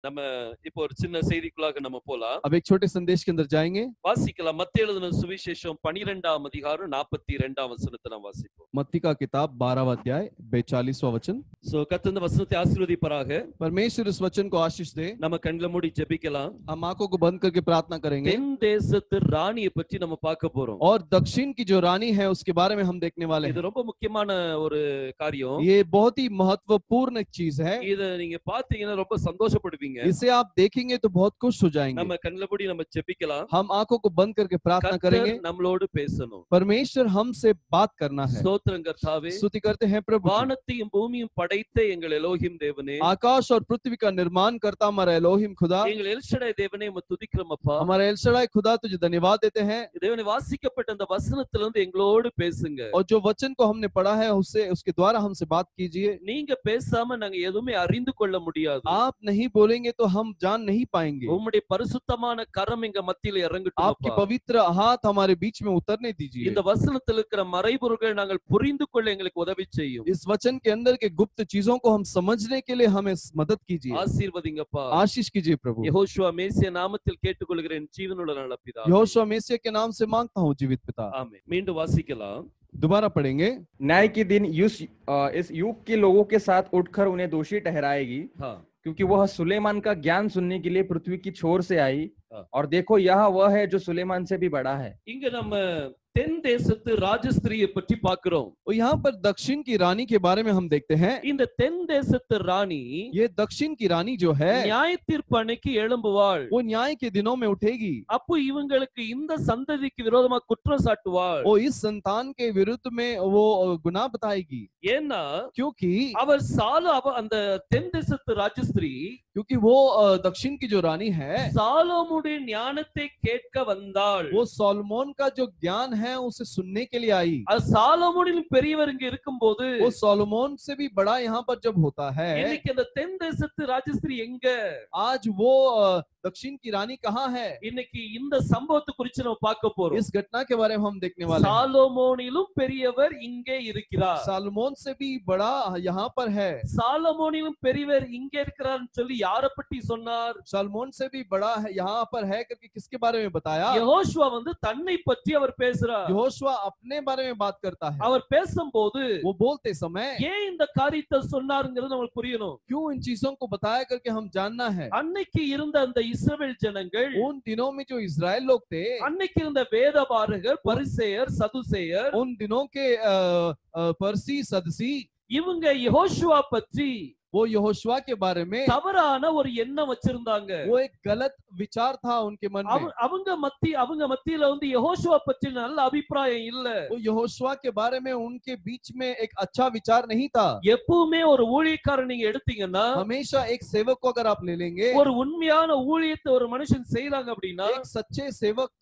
நம்ம இப்போ ஒரு சின்ன செய்திக்குள்ளாக நம்ம போலாம். अब एक छोटे संदेश के अंदर जाएंगे। வாசிக்கலாம். மத்தேயு எழுதின சுவிசேஷம் 12ஆம் அதிகாரம் 42ஆம் வசனத்தை நாம் வாசிப்போம். मत्ती का किताब 12वां अध्याय 42वां वचन। சோ கர்த்தர் இந்த வசனத்தை ஆசீர்வதிப்பாராக. परमेश्वर इस वचन को आशीष दे। நம்ம கண்களை மூடி ஜெபிக்கலாம். हम आंखों को बंद करके प्रार्थना करेंगे தென் தேசத்து ராணியை பற்றி நம்ம பார்க்க போறோம். और दक्षिण की जो रानी है उसके बारे में हम देखने वाले இது हैं। ரொம்ப முக்கியமான ஒரு காரியம். ये बहुत ही महत्वपूर्ण एक चीज है। இத நீங்க பாத்தீங்கன்னா ரொம்ப சந்தோஷப்படுவீங்க. इसे आप देखेंगे तो बहुत खुश हो जाएंगे। நம்ம கண்களை மூடி நம்ம ஜெபிக்கலாம். हम आंखों को बंद करके प्रार्थना करेंगे। கர்த்தர் நம்மளோடு பேசணும். परमेश्वर हमसे बात करना है। ஸ்தோத்திரம் கர்த்தாவே. स्तुति करते हैं प्रभु। வானத்தையும் பூமியும் படைத்த எங்கள் எலோஹிம் தேவனே, आकाश और पृथ्वी का निर्माण करता हमारा एलोहिम खुदा, எங்கள் எல்ஷடாய் தேவனே உம்மை துதிக்கிறோம் அப்பா. हमारा एलशदाई खुदा तुझे धन्यवाद देते हैं। தேவனே வாசிக்கப்பட்ட அந்த வசனத்திலிருந்து எங்களோடு பேசுங்க. और जो वचन को हमने पढ़ा है उससे उसके द्वारा हमसे बात कीजिए। நீங்க பேசாம நாங்க எதுவுமே அறிந்து கொள்ள முடியாது. आप नहीं बोलेंगे तो हम जान नहीं पाएंगे। உம்முடைய பரிசுத்தமான கரம் எங்க மத்தியில இறங்கட்டும் आपकी அப்பா. पवित्र हाथ हमारे बीच में उतरने दीजिए। இந்த வசனத்தில் இருக்கிற மறைபொருள்களை நாங்கள் புரிந்து கொள்ள எங்களுக்கு உதவி செய்யும். इस वचन के अंदर के गुप्त चीजों को हम समझने के लिए हमें मदद कीजिए। ஆசீர்வதிங்கப்பா. आशीष कीजिए प्रभु। யெகோஷுவா மேசியா நாமத்தில் கேட்டுக்கொள்கிறேன் ஜீவனுள்ள நல்ல பிதாவே. यहोशू मसीह के नाम से मांगता हूँ जीवित पिता। ஆமென். மீண்டும் வாசிக்கலாம். दोबारा पढ़ेंगे। न्याय के दिन इस युग के लोगों के साथ उठकर उन्हें दोषी ठहराएगी, हाँ, क्योंकि वह सुलेमान का ज्ञान सुनने के लिए पृथ्वी की छोर से आई, हाँ। और देखो यह वह है जो सुलेमान से भी बड़ा है। இங்க நம்ம தென் தேசத்து ராஜஸ்திரியை பற்றி பார்க்கிறோம். और यहाँ पर दक्षिण की रानी के बारे में हम देखते हैं। இந்த தென் தேசத்து ராணி ये दक्षिण की रानी जो है நியாய தீர்ப்பு அன்னைக்கு எழும்புவாள். वो न्याय के दिनों में उठेगी। அப்போ இவங்களுக்கு இந்த சந்ததிக்கு விரோதமா குற்றம் சாட்டுவாள். वो इस संतान के विरुद्ध में वो गुनाह बताएगी। ஏன்னா क्योंकि அவர் அந்த தென் தேசத்து ராஜஸ்திரி क्योंकि वो दक्षिण की जो रानी है சாலோமுடைய ஞானத்தை கேட்க வந்தாள். वो सोलोमन का जो ज्ञान है उसे सुनने के लिए आई। அது சாலோமோனிலும் பெரியவர் இங்க இருக்கும்போது वो सोलोमन से भी बड़ा यहाँ पर जब होता है, இன்னைக்கு அந்த தென் தேசத்து ராஜஸ்திரி எங்க? आज वो दक्षिण की रानी कहाँ है? இன்னைக்கு இந்த சம்பவத்தை குறித்து நம்ம பார்க்க போறோம். इस घटना के बारे में हम देखने वाले हैं। சாலோமோனிலும் பெரியவர் இங்கே இருக்கிறார். सोलोमन से भी बड़ा यहाँ पर है। சாலமோனிலும் பெரியவர் இங்கே இருக்கிறார் சொல்லி யாரை பற்றி சொன்னார்? सोलोमन से भी बड़ा है यहाँ पर है करके किसके बारे में बताया? யெகோஷுவா தன்னை பற்றி அவர் பேசுறார். यहोशुआ अपने बारे में बात करता है। அவர் பேசும்போது वो बोलते समय ஏன் இந்த காரியத்தை சொன்னாருங்கிறது நமக்கு புரியணும். क्यों इन चीजों को बताया करके हम जानना है। அன்னைக்கு இருந்த அந்த இஸ்ரவேல் ஜனங்கள், उन दिनों में जो इजराइल लोग थे, அன்னைக்கு இருந்த வேதபாரகர், பரிசேயர், சதுசேயர், उन दिनों के परसी सदसी, இவங்க யெகோஷுவா பற்றி वो यहोशुआ के बारे में தவறான ஒரு எண்ணம் வச்சிருந்தாங்க. वो एक गलत विचार था उनके मन में। அவங்க மத்தியில யெகோஷுவா பற்றி நல்ல அபிப்பிராயம் இல்ல. वो यहोशुआ के बारे में उनके बीच में एक अच्छा विचार नहीं था। எப்பவுமே ஒரு ஊழியக்காரன் நீங்க எடுத்தீங்கன்னா, हमेशा एक सेवक को अगर आप ले लेंगे, ஒரு உண்மையான ஊழியத்தை ஒரு மனுஷன் செய்றாங்க அப்படின்னா, एक सच्चे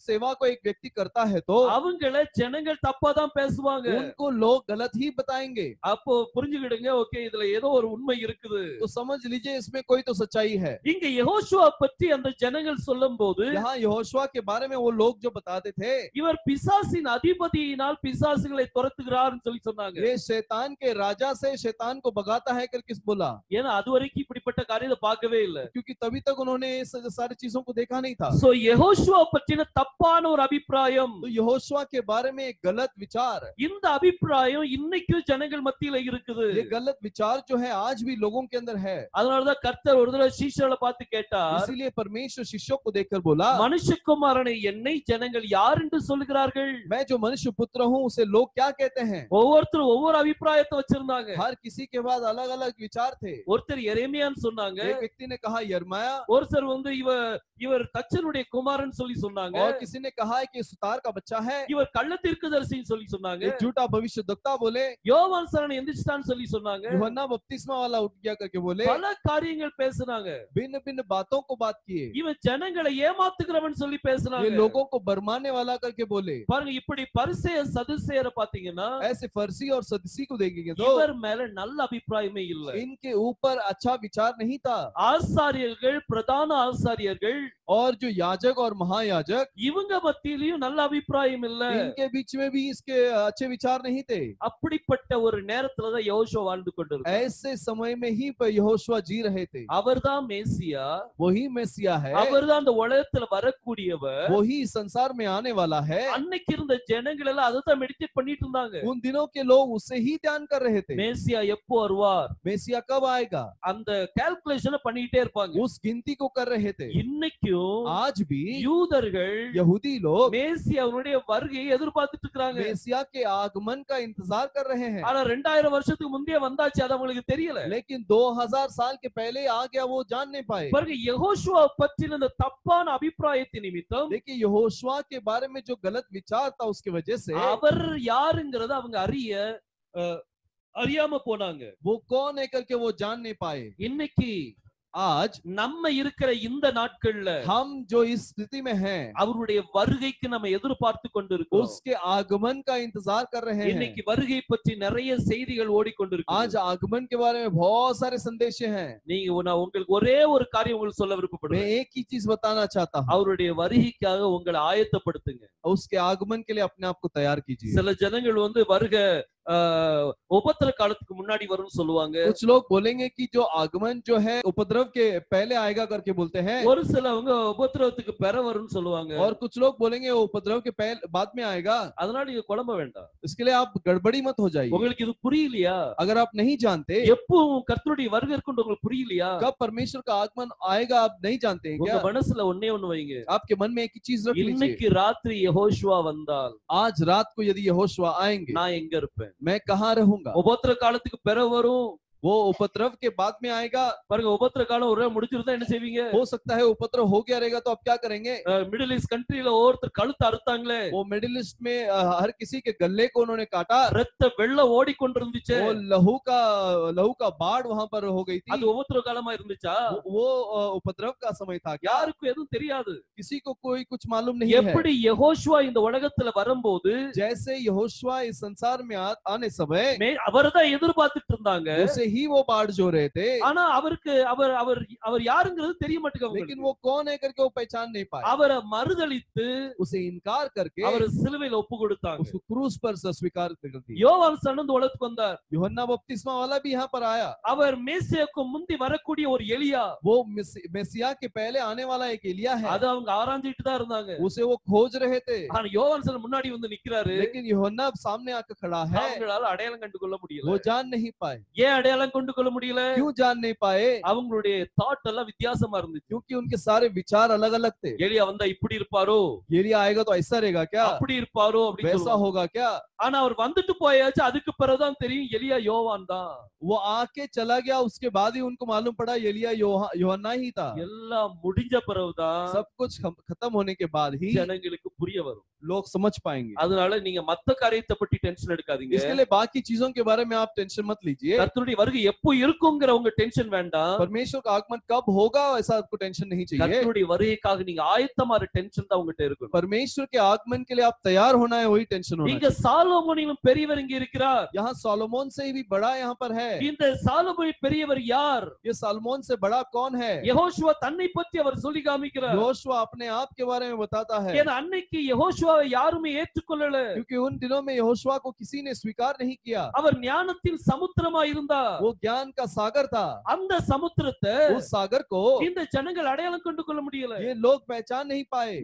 सेवा को एक व्यक्ति करता है तो அவங்கள ஜனங்கள் தப்பா தான் பேசுவாங்க. उनको लोग गलत ही बताएंगे। அப்போ புரிஞ்சுக்கிடுங்க, ஓகே இதுல ஏதோ ஒரு உண்மை இருக்குது. तो समझ लीजिए इसमें कोई तो सच्चाई है। இங்க யெகோஷுவா பற்றி அந்த ஜனங்கள் சொல்லும்போது, यहाँ यहोशुआ के बारे में वो लोग जो बताते थे, இவர் பிசாசின் அதிபதியினால் பிசாசுகளை துரத்துகிறார்னு சொல்லி சொன்னாங்க. ये शैतान के राजा से शैतान को भगाता है करके बोला। ஏன்னா அதுவரைக்கும் இப்படிப்பட்ட காரியத்தை பார்க்கவே இல்ல. क्योंकि तभी तक उन्होंने इस सारी चीजों को देखा नहीं था। சோ யெகோஷுவா பற்றின தப்பான ஒரு அபிப்பிராயம், तो यहोशुआ के बारे में एक गलत विचार, இந்த அபிப்பிராயம் இன்னைக்கு ஜனங்கள் மத்தியில இருக்குது. ये गलत विचार जो है आज भी लोगों के अंदर है। அதனாலதான் கர்த்தர் ஒரு தடவை சீஷர்களை பார்த்து கேட்டார், इसीलिए परमेश्वर शिष्यों को देखकर बोला, மனுஷகுமாரனை என்னை ஜனங்கள் யார் என்று சொல்லுகிறார்கள்? मैं जो मनुष्य पुत्र हूँ उसे लोग क्या कहते हैं? ஒவ்வொருத்தரும் ஒவ்வொரு அபிப்பிராயத்தை வச்சிருந்தாங்க. हर किसी के बाद अलग अलग विचार थे। ஒருத்தர் எரேமியான்னு சொன்னாங்க, एक व्यक्ति ने कहा यिर्मयाह, ஒருத்தர் இவர் தச்சனுடைய குமாரன் சொல்லி சொன்னாங்க, और किसी ने कहा कि सुतार का बच्चा है, இவர் கள்ள தீர்க்கதரிசின்னு சொல்லி சொன்னாங்க, एक झूठा भविष्यद्वक्ता बोले, யோவான் சாரன் எந்திரிச்சிட்டான்னு சொல்லி சொன்னாங்க, यूहन्ना बपतिस्मा वाला उठ गया करके बोले, பல காரியங்கள் பேசுனாங்க. भिन्न भिन्न बातों को बात किए। இவன் ஜனங்களை ஏமாத்துகிறவன் சொல்லி ये பேசுனாங்க. लोगों को बरमाने वाला करके बोले। பாருங்க, இப்படி பரிசேயர் சதுசேயரை பாத்தீங்கன்னா, ऐसे फर्सी और सदसी को देखेंगे तो இவர் மேல நல்ல அபிப்பிராயமே இல்ல. इनके ऊपर अच्छा विचार नहीं था। ஆசாரியர்கள், பிரதான ஆசாரியர்கள், और जो याजक और महायाजक, இவங்க மத்தியிலயும் நல்ல அபிப்பிராயம் இல்ல. इनके बीच में भी इसके अच्छे विचार नहीं थे। அப்படிப்பட்ட ஒரு நேரத்துலதான் யோசுவா வாழ்ந்து கொண்டிருந்தார். ऐसे समय में में ही यहोशुआ जी रहे थे। அவர்தான் மேசியா, वही मेसिया है, அவர்தான் அந்த உலகத்துல வரக்கூடியவர். वही संसार में आने वाला है। அன்னைக்கு இருந்த ஜனங்கள் எல்லாம் அதுதான் மெடிடேட் பண்ணிட்டு இருந்தாங்க. उन दिनों के लोग उसे ही ध्यान कर रहे थे। மேசியா எப்போ வருவார், मेसिया कब आएगा, அந்த கால்குலேஷனை பண்ணிட்டே இருப்பாங்க. उस गिनती को कर रहे थे। இன்னைக்கும் आज भी யூதர்கள் यहूदी लोग மேசியாவுடைய வருகையை எதிர்பார்த்துட்டு இருக்காங்க. मेसिया के आगमन का इंतजार कर रहे हैं। ஆனா 2000 வருஷத்துக்கு முந்தைய வந்தாச்சு, அது அவங்களுக்கு தெரியல. लेकिन 2000 साल के पहले आ गया, वो जान नहीं पाए। பாருங்க, யெகோஷுவா பற்றின அந்த தப்பான அபிப்பிராயத்தின் நிமித்தம் देखिए यहोशुआ के बारे में जो गलत विचार था उसकी वजह से அவர் யாருங்கறத அவங்க அறியாம போனாங்க. वो कौन है करके वो जान नहीं पाए। இன்னைக்கு आज நம்ம இருக்கிற இந்த நாட்கள்ல हम जो इस स्थिति में हैं, அவருடைய வருகைக்கு நம்ம எதிர்பார்த்து கொண்டிருக்கிறோம். उसके आगमन का इंतजार कर रहे हैं। இன்னைக்கு வருகை பற்றி நிறைய செய்திகள் ஓடிக்கொண்டிருக்கு. आज आगमन के बारे में बहुत सारे संदेश हैं। நான் உங்களுக்கு ஒரே ஒரு காரியம் உங்களுக்கு சொல்ல मैं விருப்பப்படுறேன். एक ही चीज बताना चाहता हूँ, அவருடைய வருகைக்காக உங்களை ஆயத்தப்படுத்துங்க. उसके आगमन के लिए अपने आप को तैयार कीजिए। சில ஜனங்கள் வருக உபத்திர காலத்துக்கு முன்னாடி வரும்னு சொல்லுவாங்க. कुछ लोग बोलेंगे कि जो आगमन जो है उपद्रव के पहले आएगा करके बोलते हैं, ஒரு சிலவங்க உபத்திரவத்துக்கு பெற வரும்னு சொல்லுவாங்க. और कुछ लोग बोलेंगे वो उपद्रव के पहले बाद में आएगा। அதனால நீங்க குழம்ப வேண்டாம். इसके लिए आप गड़बड़ी मत हो जाइए। உங்களுக்கு இது புரியலையா? अगर आप नहीं जानते எப்போ கர்த்தருடைய வருகை இருக்குன்னு உங்களுக்கு புரியலையா? कब परमेश्वर का आगमन आएगा आप नहीं जानते हैं உங்க क्या? மனசுல ஒண்ணே ஒண்ணு வைங்க. आपके मन में एक ही चीज रख लीजिए, இன்னைக்கு ராத்திரி யெகோஷுவா வந்தால் आज रात को यदि यहोशुआ आएंगे நான் எங்க இருப்பேன்? मैं कहाँ रहूंगा? உபத்திர காலத்துக்கு பெற வரும். वो उपद्रव के बाद में आएगा। பாருங்க, உபத்திர காலம் ஒரே முடிஞ்சிருந்தா என்ன செய்வீங்க? हो सकता है उपद्रव हो गया रहेगा तो आप क्या करेंगे? மிடில் ஈஸ்ட் கண்ட்ரில ஒவ்வொருத்தர் கழுத்து அறுத்தாங்களே, वो मिडिल ईस्ट में हर किसी के गले को उन्होंने काटा, ரத்த வெள்ளம் ஓடிக்கொண்டிருந்துச்சு. वो लहू का बाढ़ वहां पर हो गई थी। அது உபத்திர காலமா இருந்துச்சா? वो उपद्रव का समय था क्या? யாருக்கும் எதுவும் தெரியாது. किसी को कोई कुछ मालूम नहीं है। எப்படி யெகோஷுவா இந்த உலகத்துல வரும்போது जैसे यहोशुआ इस संसार में आने समय அவர்தான் எதிர்பார்த்துட்டு இருந்தாங்க. उसे ही वो बाढ़ जो रहे थे, ஆனா அவருக்கு அவர் அவர் அவர் யாருங்கிறது தெரிய மாட்டேங்குது. लेकिन वो कौन है करके वो पहचान नहीं पाए। அவரை மறுதலித்து उसे इनकार करके அவர் சிலுவையில ஒப்பு கொடுத்தாங்க. उसको क्रूस पर स्वीकार कर दिया। யோவான் சன்னந்து உலகத்துக்கு வந்தார். यूहन्ना बपतिस्मा वाला भी यहाँ पर आया। அவர் மேசியாவுக்கு முந்தி வரக்கூடிய ஒரு எலியா, वो मेसिया के पहले आने वाला एक एलिया है, அது அவங்க ஆராய்ஞ்சிட்டு தான் இருந்தாங்க. उसे वो खोज रहे थे। ஆனா யோவான் சன்னது முன்னாடி வந்து நிக்கிறாரு. लेकिन यूहन्ना सामने आकर खड़ा है, அவங்களால அடையாளம் கண்டு கொள்ள முடியல. वो जान नहीं पाए। ஏன் அடையாளம் கொண்டு கொள்ள முடியல? क्यों जान नहीं पाए? அவங்களுடைய தாட் எல்லாம் வித்தியாசமா இருந்துச்சு. क्योंकि उनके सारे विचार अलग अलग थे। எலியா வந்தா இப்படி இருப்பாரோ, एलिया आएगा तो ऐसा रहेगा क्या, அப்படி இருப்பாரோ, அப்படி वैसा होगा क्या? ஆனா அவர் வந்துட்டு போயாச்சு. அதுக்கு பிறகுதான் தெரியும் எலியா யோவான் தான். वो आके चला गया, उसके बाद ही उनको मालूम पड़ा एलिया यूहन्ना ही था। எல்லாம் முடிஞ்ச பிறகுதான் सब कुछ खत्म होने के बाद ही ஜனங்களுக்கு புரிய வரும். लोग समझ पाएंगे। அதனால நீங்க மத்த காரியத்தை பத்தி டென்ஷன் எடுக்காதீங்க. इसके लिए बाकी चीजों के बारे में आप टेंशन मत लीजिए। கர்த்தருடைய வருகை எப்போ இருக்குங்கிற உங்க டென்ஷன் வேண்டாம். परमेश्वर का आगमन कब होगा ऐसा आपको टेंशन नहीं चाहिए। கர்த்தருடைய வருகைக்காக நீங்க ஆயத்தமாற டென்ஷன் தான் உங்ககிட்ட இருக்கும். परमेश्वर के आगमन के लिए आप तैयार होना है, वही टेंशन होना இங்க சாலோமோனிலும் பெரியவர் இங்க இருக்கிறார். यहाँ सोलोमोन से भी बड़ा यहाँ पर है। இந்த சாலோமோனில் பெரியவர் யார்? ये सोलोमोन से बड़ा कौन है? யெகோஷுவா தன்னை பற்றி அவர் சொல்லி காமிக்கிறார். यहोशुआ अपने आप के बारे में बताता है, ஏன்னா அன்னைக்கு யெகோஷுவாவை யாருமே ஏற்றுக்கொள்ளல. क्योंकि उन दिनों में यहोशुआ को किसी ने स्वीकार नहीं किया। அவர் ஞானத்தின் சமுத்திரமா இருந்தார். वो ज्ञान का सागर था। அந்த சமுத்திரத்தை उस सागर को இந்த ஜனங்கள் அடையாளம் கண்டு கொள்ள முடியல. ये लोग पहचान नहीं पाए।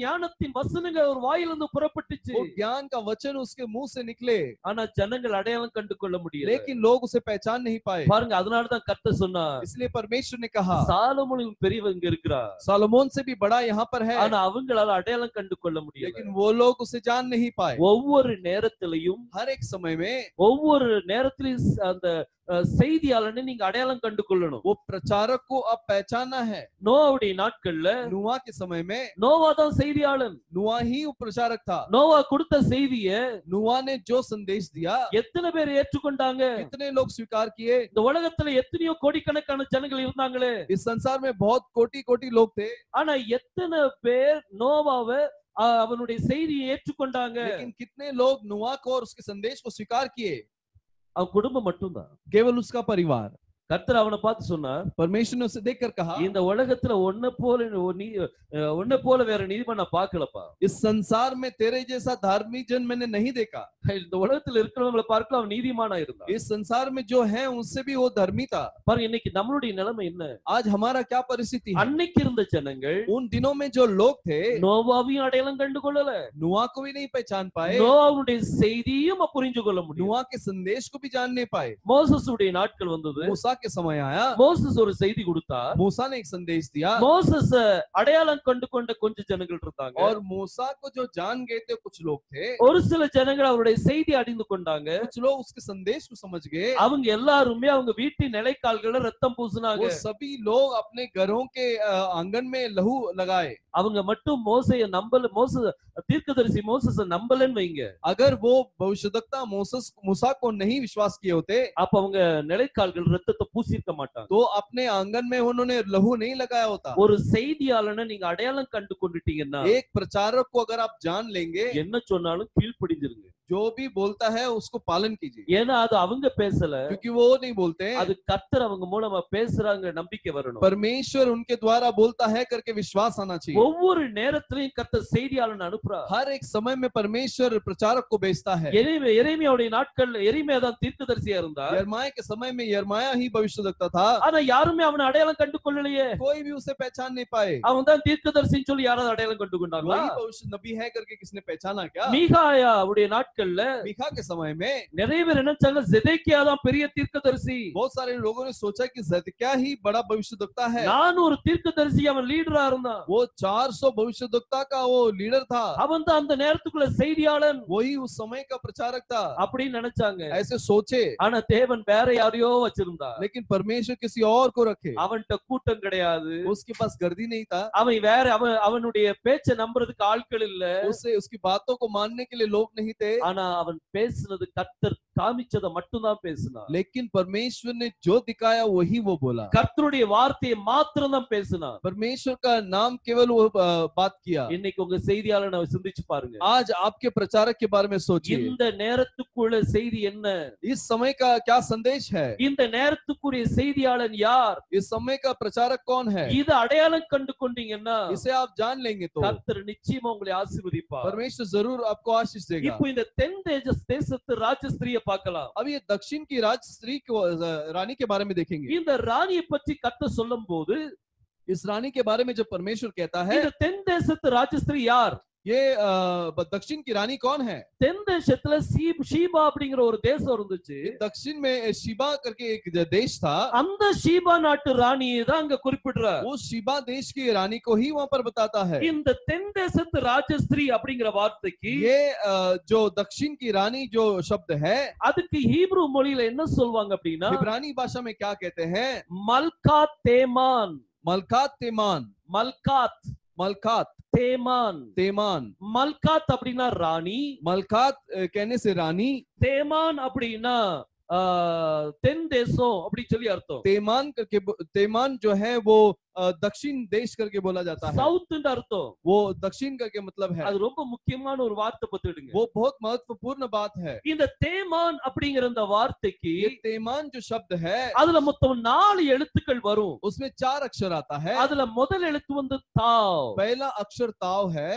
ஞானத்தின் வசனங்கள் ஒரு வாயிலிருந்து புறப்பட்டுச்சு. वो ज्ञान का वचन उसके मुंह से निकले, ஆனா ஜனங்கள் அடையாளம் கண்டு கொள்ள முடியல. लेकिन लोग उसे पहचान नहीं पाए। பாருங்க, அதனால தான் கர்த்தர் சொன்னார், इसलिए परमेश्वर ने कहा சாலோமோனின் பெரியவர் இங்க இருக்கிறார். सोलोमोन से भी बड़ा यहाँ पर है, ஆனா அவங்களால அடையாளம் கண்டு கொள்ள முடியல. लेकिन वो लोग उसे जान नहीं पाए। ஒவ்வொரு நேரத்திலையும் हर एक समय में ஒவ்வொரு நேரத்திலும் அந்த செய்தியாளனை நீங்க அடையாளம் கண்டு கொள்ளணும். वो प्रचारक को अब पहचानना है। நோவாவுடைய நாட்கள்ல नूहा के समय में நோவா தான் செய்தியாளன். नूहा ही वो प्रचारक था। நோவா கொடுத்த செய்திய नूहा ने जो संदेश दिया எத்தனை பேர் ஏற்றுக்கொண்டாங்க? कितने लोग स्वीकार किए? இந்த உலகத்துல எத்தனையோ கோடிக்கணக்கான ஜனங்கள் இருந்தாங்களே, इस संसार में बहुत कोटि कोटि लोग थे, ஆனா எத்தனை பேர் நோவாவை அவனுடைய செய்தியை ஏற்றுக்கொண்டாங்க? लेकिन कितने लोग नूहा को और उसके संदेश को स्वीकार किए? அவன் குடும்பம் மட்டும்தான். केवल उसका परिवार। கர்த்தர் அவனை பார்த்து சொன்னார், परमेश्वर ने उसे देखकर कहा, இந்த உலகத்துல உன்னை போல வேற நீதிமான் நான் பார்க்கலப்பா. इस संसार में तेरे जैसा धार्मिक जन मैंने नहीं देखा। இந்த உலகத்துல இருக்கிறவங்களை பார்க்கலாம் அவன் நீதிமானா இருந்தான். इस संसार में जो है उनसे भी वो धर्मी था। பாருங்க இன்னைக்கு நம்மளுடைய நிலைமை என்ன? आज हमारा क्या परिस्थिति है? அன்னைக்கு இருந்த ஜனங்கள் उन दिनों में जो लोग थे நோவாவையும் அடையாளம் கண்டு கொள்ளல, नोआ को भी नहीं पहचान पाए, நோவாவுடைய செய்தியும் புரிஞ்சு கொள்ள முடியும். नोआ के संदेश को भी जान नहीं पाए। மோசஸுடைய நாட்கள் வந்தது, मूसा के समय आया, மோசஸ் ஒரு செய்தி கொடுத்தார், मूसा ने एक संदेश दिया, மோசஸ் அடையாளம் கண்டு கொண்ட கொஞ்சம் ஜனங்கள் இருந்தாங்க, और मूसा को जो जान गए थे कुछ लोग थे, ஒரு சில ஜனங்கள் அவருடைய செய்தி அறிந்து கொண்டாங்க, कुछ लोग उसके संदेश को समझ गए। அவங்க எல்லாருமே அவங்க வீட்டின் நிலைக்கால்கள ரத்தம் பூசினாங்க, वो सभी लोग अपने घरों के आंगन में लहू लगाए। அவங்க மட்டும் மோசையை நம்பல, தீர்க்கதரிசி மோசஸை நம்பலன்னு வைங்க, अगर वो भविष्यवक्ता मूसा को नहीं विश्वास किए होते, அப்ப அவங்க நிலைக்கால்கள் ரத்தத்தை பூசிருக்க மாட்டாங்க. तो अपने आंगन में उन्होंने लहू नहीं लगाया होता। ஒரு செய்தியாளனை நீங்க அடையாளம் கண்டு கொண்டுட்டீங்கன்னா, एक प्रचारक को अगर आप जान लेंगे, என்ன சொன்னாலும் கீழ்ப்படிஞ்சிருங்க, जो भी बोलता है उसको पालन कीजिए, ஏன்னா அது அவங்க பேசல, क्योंकि वो नहीं बोलते हैं, அது கர்த்தர் அவங்க மூலமா பேசுறாங்க, நம்பிக்கை வரணும். परमेश्वर उनके द्वारा बोलता है करके विश्वास आना चाहिए। ஒவ்வொரு நேரத்திலையும் கர்த்தர் செய்தியாளனை அனுப்புறார், हर एक समय में परमेश्वर प्रचारक को भेजता है। எரேமியாவுடைய நாட்கள்ல எரேமியா தான் தீர்க்கதரிசியா இருந்தார், यिर्मयाह के समय में यिर्मयाह ही भविष्यवक्ता था, ஆனா யாருமே அவனை அடையாளம் கண்டு கொள்ளலையே, कोई भी उसे पहचान नहीं पाए। அவன் தான் தீர்க்கதரிசின்னு சொல்லி யாராவது அடையாளம் கண்டு கொண்டாங்களா? वही भविष्य नबी है करके किसने पहचाना क्या? மீகாயாவுடைய நாட்கள்ல मीका के समय में நிறைய பேர் நினைச்சாங்க ஜெதேக்கியா தான் பெரிய தீர்க்கதரிசி, बहुत सारे लोगों ने सोचा कि ज़िदकिय्याह ही बड़ा भविष्यवक्ता है। 400 தீர்க்கதரிசி அவன் லீடரா இருந்தான், वो 400 भविष्यवक्ता का वो लीडर था, அவன் தான் அந்த நேரத்துக்குள்ள செய்தியாளன் वही उस समय का प्रचारक था, அப்படின்னு நினைச்சாங்க. ऐसे सोचे। ஆனா தேவன் வேற யாரையோ வச்சிருந்தார், लेकिन परमेश्वर किसी और को रखे, அவன்கிட்ட கூட்டம் கிடையாது, उसके पास गर्दी नहीं था, அவன் வேற அவனுடைய பேச்சை நம்புறதுக்கு ஆட்கள் இல்ல, उसकी बातों को मानने के लिए लोग नहीं थे, ஆனா அவன் பேசுனது கர்த்தர் காமிச்சதை மட்டும்தான் பேசினான், लेकिन परमेश्वर ने जो दिखाया वही वो बोला, கர்த்தருடைய வார்த்தையை மாத்திரம் தான் பேசினான், परमेश्वर का नाम केवल वो बात किया। இன்னைக்கு உங்க செய்தியாளனை சிந்திச்சு பாருங்க, आज आपके प्रचारक के बारे में सोचिए, இந்த நேரத்துக்குள்ள செய்தி என்ன, इस समय का क्या संदेश है, இந்த நேரத்துக்குரிய செய்தியாளன் யார், इस समय का प्रचारक कौन है, இது அடையாளம் கண்டு கொண்டீங்கன்னா इसे आप जान लेंगे तो கர்த்தர் நிச்சயமா உங்களை ஆசீர்வதிப்பார். परमेश्वर जरूर आपको आशीष देगा। இப்போ இந்த தென் தேசத்து ராஜஸ்திரியை பார்க்கலாம், अब ये दक्षिण की राज स्त्री को रानी के बारे में देखेंगे। இந்த ராணியை பற்றி கர்த்தர் சொல்லும்போது इस रानी के बारे में जब परमेश्वर कहता है, இந்த தென் தேசத்து ராஜஸ்திரி யார், ये दक्षिण की रानी कौन है? தென் தேசத்துல ஷீபா அப்படிங்கிற ஒரு தேசம் இருந்துச்சு, दक्षिण में शिबा करके एक देश था, அந்த ஷீபா நாட்டு ராணியை தான் அங்க குறிப்பிடுறார், वो शिबा देश की रानी को ही वहां पर बताता है। இந்த தென் தேசத்து ராஜஸ்திரி அப்படிங்கிற வார்த்தைக்கு ये जो दक्षिण की रानी जो शब्द है, அதுக்கு ஹீப்ரு மொழியில என்ன சொல்வாங்க அப்படின்னா, इब्रानी भाषा में क्या कहते हैं? மல்காத் தேமான், मलकात तेमान, மல்காத் मलकात தேமான், तेमान, மல்காத் அப்படின்னா ராணி, मलकात कहने से रानी, தேமான் அப்படின்னா தென் தேசம் அப்படி சொல்லி அர்த்தம், तेमान करके तेमान जो है वो दक्षिण देश करके बोला जाता है, சவுத் அர்த்தம், वो दक्षिण करके मतलब है। அது ரொம்ப முக்கியமான ஒரு வார்த்தை பத்துடுங்க, वो बहुत महत्वपूर्ण बात है। இந்த தேமான் அப்படிங்கிற அந்த வார்த்தைக்கு ये तेमान जो शब्द है, அதுல மொத்தம் 4 எழுத்துக்கள் வரும், उसमें 4 अक्षर आता है। அதுல முதல் எழுத்து வந்து தாவ், पहला अक्षर ताव है।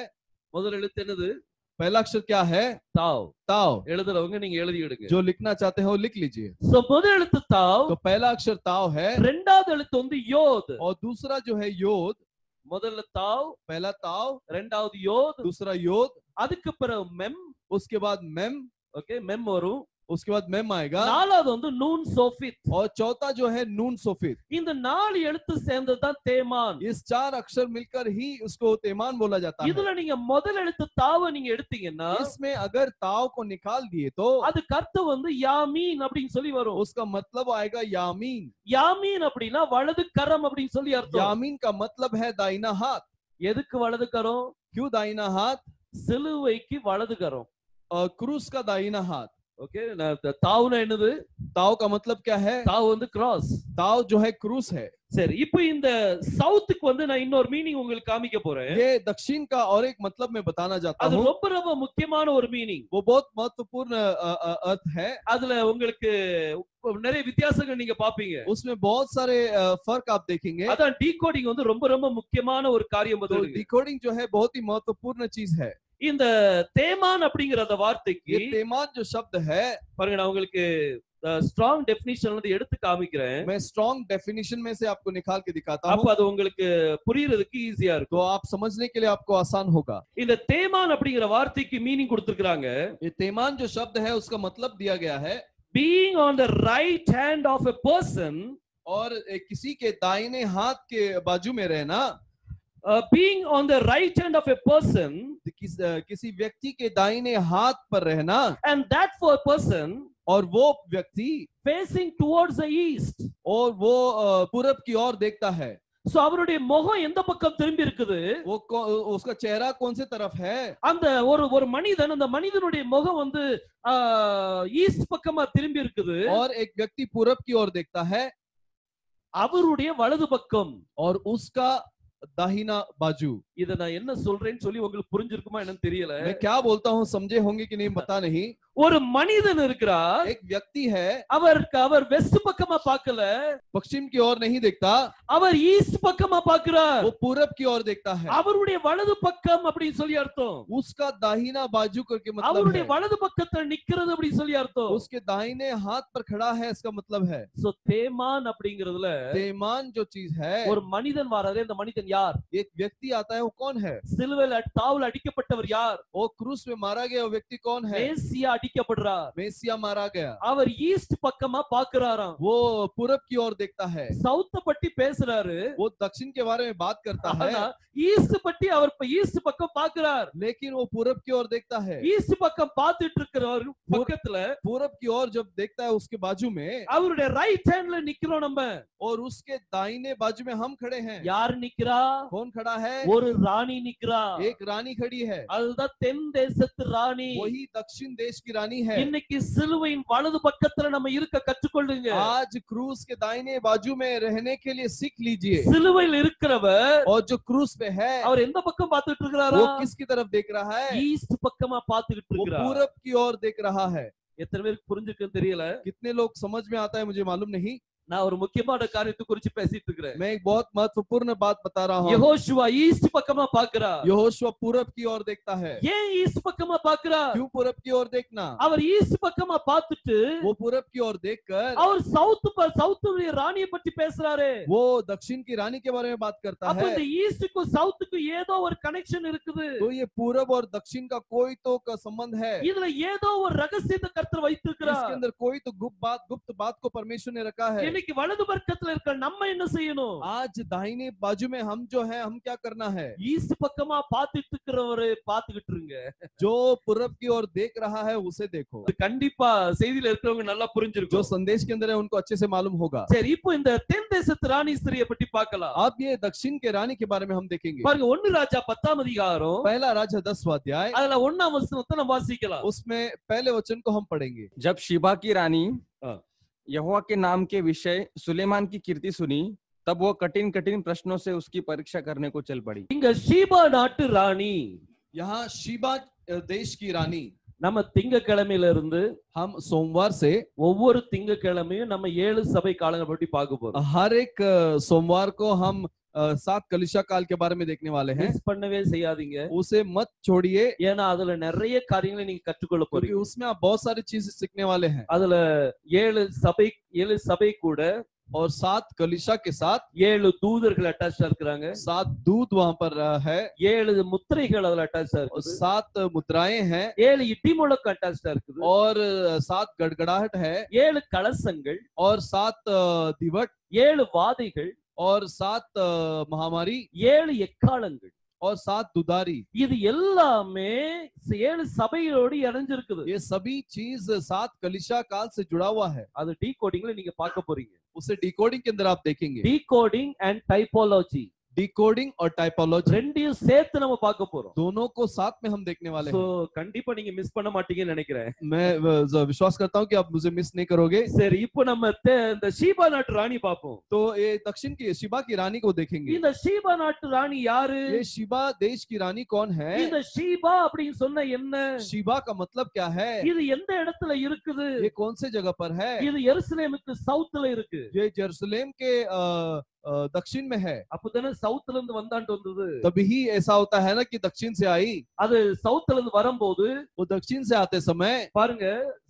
முதல் எழுத்து என்னது? पहला अक्षर क्या है? தாவ். ताव। எழுதுறவங்க நீங்க எழுதிடுங்க, जो लिखना चाहते हो लिख लीजिए। சோ முதல் எழுத்து தாவ், तो पहला अक्षर ताव है, இரண்டாவது எழுத்து வந்து யோத், और दूसरा जो है योद। முதல்ல தாவ், पहला ताव, இரண்டாவது யோத், दूसरा योद, அதுக்கு பிறகு மெம், उसके बाद मेम, ஓகே மெம் வரும், उसके बाद मेम आएगा, நாலாவது வந்து நூன் சோஃபித், और चौथा जो है नून सोफित। இந்த 4 எழுத்து சேர்ந்தது தான் தேமான், इस 4 अक्षर मिलकर ही उसको तेमान बोला जाता है। இதுல நீங்க முதல் எழுத்து தாவ நீங்க எடுத்தீங்கன்னா इसमें अगर ताव को निकाल दिए तो அதுக்கு அர்த்தம் வந்து யாமீன் அப்படின்னு சொல்லி வரும், उसका मतलब आएगा यामीन। யாமீன் அப்படின்னா வலது கரம் அப்படின்னு சொல்லி அர்த்தம், यामीन का मतलब है दाहिना हाथ। எதுக்கு வலது கரம்? क्यों दाहिना हाथ? சிலுவைக்கு வலது கரம், क्रूस का दाहिना हाथ। ஓகே தாவுனா என்னது? ताव का मतलब क्या है? தாவு வந்து கிராஸ். ताव जो है क्रूस है। சரி, இப்போ இந்த சவுத்துக்கு வந்து நான் இன்னொரு மீனிங் உங்களுக்கு காமிக்க போறேன். ये दक्षिण का और एक मतलब मैं बताना चाहता அது हूँ। ரொம்ப ரொம்ப முக்கியமான ஒரு மீனிங். वो बहुत महत्वपूर्ण अर्थ है। அதுல உங்களுக்கு நிறைய வித்தியாசங்கள் நீங்க பாப்பீங்க. उसमें बहुत सारे फर्क आप देखेंगे। அதான் டீகோடிங் வந்து ரொம்ப ரொம்ப முக்கியமான ஒரு காரியம். तो डिकोडिंग जो है बहुत ही महत्वपूर्ण चीज है। இந்த தேமான் அப்படிங்கிற அந்த வார்த்தைக்கு ये तेमान जो शब्द है, பாருங்க நான் உங்களுக்கு ஸ்ட்ராங் டெஃபினிஷன் வந்து எடுத்து காமிக்கிறேன். मैं स्ट्रॉन्ग डेफिनेशन में से आपको निकाल के दिखाता அப்ப हूँ। அது உங்களுக்கு புரியறதுக்கு ஈஸியா तो இருக்கும். आप समझने के लिए आपको आसान होगा। இந்த தேமான் அப்படிங்கிற வார்த்தைக்கு மீனிங் கொடுத்திருக்காங்க. ये तेमान जो शब्द है उसका मतलब दिया गया है being on the right hand of a person, और किसी के दाहिने हाथ के बाजू में रहना। being on the right hand of a person, किसी व्यक्ति के दाहिने हाथ पर रहना, and that for a person और वो व्यक्ति facing towards the east. और वो पूरब की ओर देखता है। சோ அவருடைய முகம் எந்த பக்கம் திரும்பி இருக்குது? वो उसका चेहरा कौन से तरफ है? அந்த ஒரு மனிதன், அந்த மனிதனுடைய முகம் வந்து ஈஸ்ட் பக்கமா திரும்பி இருக்குது. और एक व्यक्ति पूरब की ओर देखता है, அவருடைய வலது பக்கம் और उसका दाहिना बाजू। இத நான் என்ன சொல்றேன்னு சொல்லி உங்களுக்கு புரிஞ்சிருக்குமா என்னன்னு தெரியல. मैं क्या बोलता हूँ समझे होंगे कि नहीं पता नहीं। ஒரு மனிதன் இருக்கிறார், एक व्यक्ति है, அவர் வெஸ்ட் பக்கமா பார்க்கல, पश्चिम की ओर नहीं देखता, அவர் ஈஸ்ட் பக்கமா பார்க்கிறார். वो पूरब की ओर देखता है। அவருடைய வலது பக்கம் அப்படின்னு சொல்லி அர்த்தம். उसका दाहिना बाजू करके मतलब அவருடைய है வலது பக்கத்துல நிக்கிறது அப்படின்னு சொல்லி அர்த்தம். उसके दाहिने हाथ पर खड़ा है, इसका मतलब है। சோ தேமான் அப்படிங்கிறதுல तेमान जो चीज है, ஒரு மனிதன் வராரு. அந்த மனிதன் யார்? एक व्यक्ति आता है, वो कौन है? சிலுவையில் தாவுல அடிக்கப்பட்டவர் யார்? वो क्रूस में मारा गया वो व्यक्ति कौन है? மேசியா அடிக்கப்படுறார். मेसिया मारा गया। அவர் ஈஸ்ட் பக்கமா பார்க்கறாராம். वो पूरब की ओर देखता है। சவுத் பத்தி பேசுறாரு, वो दक्षिण के बारे में बात करता है, ஈஸ்ட் பத்தி அவர் ஈஸ்ட் பக்கம் பார்க்கிறார். लेकिन वो पूरब की ओर देखता है। ஈஸ்ட் பக்கம் பார்த்துட்டு இருக்கிறவர் பக்கத்துல पूरब की ओर जब देखता है उसके बाजू में, அவருடைய ரைட் ஹேண்ட்ல நிக்கிறோம் நம்ம, और उसके दाहिने बाजू में हम खड़े हैं। யார் நிக்கிறா? कौन खड़ा है? ஒரு ராணி நிக்கிறா. एक रानी खड़ी है, அதுதான் தென் தேசத்து ராணி. वही दक्षिण देश की रानी है। இன்னைக்கு சிலுவையின் வலது பக்கத்துல நம்ம இருக்க கற்றுக்கொள்ளுங்க. आज क्रूस के दाहिने बाजू में रहने के लिए सीख लीजिए। சிலுவையில் இருக்கிறவர், और जो क्रूस पे है, அவர் எந்த பக்கம் பார்த்துட்டு இருக்கிறாரா? वो किसकी तरफ देख रहा है? ஈஸ்ட் பக்கமா பார்த்துட்டு वो இருக்கிறார். पूरब की ओर देख रहा है। எத்தனை பேருக்கு புரிஞ்சிருக்குன்னு தெரியல. कितने लोग समझ में आता है मुझे मालूम नहीं। நான் ஒரு முக்கியமான காரியத்தை குறித்து பேசிட்டு இருக்கிறேன். मैं एक बहुत महत्वपूर्ण बात बता रहा हूँ। யெகோஷுவா ஈஸ்ட் பக்கமா பார்க்கிறார். यहोशुआ पूरब की ओर देखता है। ஏன் ஈஸ்ட் பக்கமா பார்க்கிறார்? क्यों पूरब की ओर देखना? அவர் ஈஸ்ட் பக்கமா பார்த்துட்டு वो पूरब की ओर देखकर அவர் சவுத்துடைய ராணியை பத்தி பேசுறாரு. वो दक्षिण की रानी के बारे में बात करता அப்ப है। இந்த ஈஸ்டுக்கும் சவுத்துக்கும் ஏதோ ஒரு கனெக்ஷன் இருக்குது. तो ये पूरब और दक्षिण का कोई तो का संबंध है। இதுல ஏதோ ஒரு ரகசியத்தை கர்த்தர் வைத்திருக்கிறார். इसके अंदर कोई तो गुप्त बात को परमेश्वर ने रखा है। இன்னைக்கு வலது பக்கத்துல இருக்க நம்ம என்ன செய்யணும்? आज दाहिने बाजू में हम जो है, हम क्या करना है? ஈஸ்ட் பக்கமா பார்த்துட்டு இருக்கிறவரை பார்த்துக்கிட்டு இருங்க. जो पूरब की ओर देख रहा है उसे देखो। கண்டிப்பா செய்தியில இருக்கிறவங்க நல்லா जो புரிஞ்சிருக்கும். संदेश के अंदर है उनको अच्छे से मालूम होगा। சரி, இப்போ இந்த தென் தேசத்து ராணி ஸ்திரியை பத்தி பார்க்கலாம். अब ये दक्षिण के रानी के बारे में हम देखेंगे। பாருங்க 1 ராஜா 10ஆம் அதிகாரம், पहला राजा 10वां अध्याय, அதுல 1ஆம் வசனத்தை நம்ம வாசிக்கலாம். उसमें पहले वचन को हम पढ़ेंगे। जब शीबा की रानी हाँ। यहोवा के नाम के विषय सुलेमान की कीर्ति सुनी, तब वो कठिन कठिन प्रश्नों से उसकी परीक्षा करने को चल पड़ी। இங்க ஷீபா நாட்டு ராணி, यहाँ शीबा देश की रानी। நம்ம திங்கக்கிழமையில இருந்து हम सोमवार से ஒவ்வொரு திங்கக்கிழமையும் நம்ம 7 சபை காலங்களை பத்தி பார்க்க போறோம். हर एक सोमवार को हम 7 कलिशा काल के बारे में देखने वाले हैं। மிஸ் பண்ணவே செய்யாதீங்க. उसे मत छोड़िए, ஏன்னா அதுல நிறைய காரியங்களை நீங்க கற்றுக்கொள்ள क्योंकि போறீங்க. उसमें आप बहुत सारी चीजें सीखने वाले हैं। அதுல 7 சபை கூட और 7 कलिशा के साथ 7 தூதர்கள் அட்டாச்சா இருக்காங்க. 7 दूत वहां पर है, 7 முத்திரைகள் அதுல அட்டாச்சா और இருக்குது. 7 मुद्राएं हैं, 7 इटी मुழக்கு அட்டாச்சா இருக்குது. और 7 गड़गड़ाहट है, 7 கலசங்கள், और 7 दिवट, 7 வாதைகள், और 7 महामारी, 7 எக்காலங்கள், और 7 दुदारी। இது எல்லாமே 7 சபையோடு இணைஞ்சிருக்குது. ये सभी चीज 7 कलिशा काल से जुड़ा हुआ है। அது டீகோடிங்ல நீங்க பார்க்க போறீங்க. उसे डिकोडिंग के अंदर आप देखेंगे। Decoding and typology. डिकोडिंग और टाइपोलॉजी ரெண்டையும் சேர்த்து நம்ம பார்க்க போறோம். दोनों को साथ में हम देखने वाले சோ हैं। கண்டிப்பா நீங்க மிஸ் பண்ண மாட்டீங்கன்னு நினைக்கிறேன். मैं विश्वास करता हूं कि आप मुझे मिस नहीं करोगे। சரி, இப்போ நம்ம இந்த ஷீபா நாட்டு ராணி பாப்போம். तो ये दक्षिण की शिबा की रानी को देखेंगे। இந்த ஷீபா நாட்டு ராணி யாரு? ये शिबा देश की रानी कौन है? இந்த ஷீபா அப்படின்னு சொன்னா என்ன? शिबा का मतलब क्या है? இது எந்த இடத்துல இருக்குது? ये कौन से जगह पर है? இது எருசலேமுக்கு சவுத்ல இருக்கு. ये जेरूसलेम के दक्षिण में है। அப்பதானே சவுத்ல இருந்து வந்தாண்டு வந்தது. तभी ही ऐसा होता है ना कि दक्षिण से आई। அது சவுத்ல இருந்து வரும்போது वो दक्षिण से आते समय பாருங்க,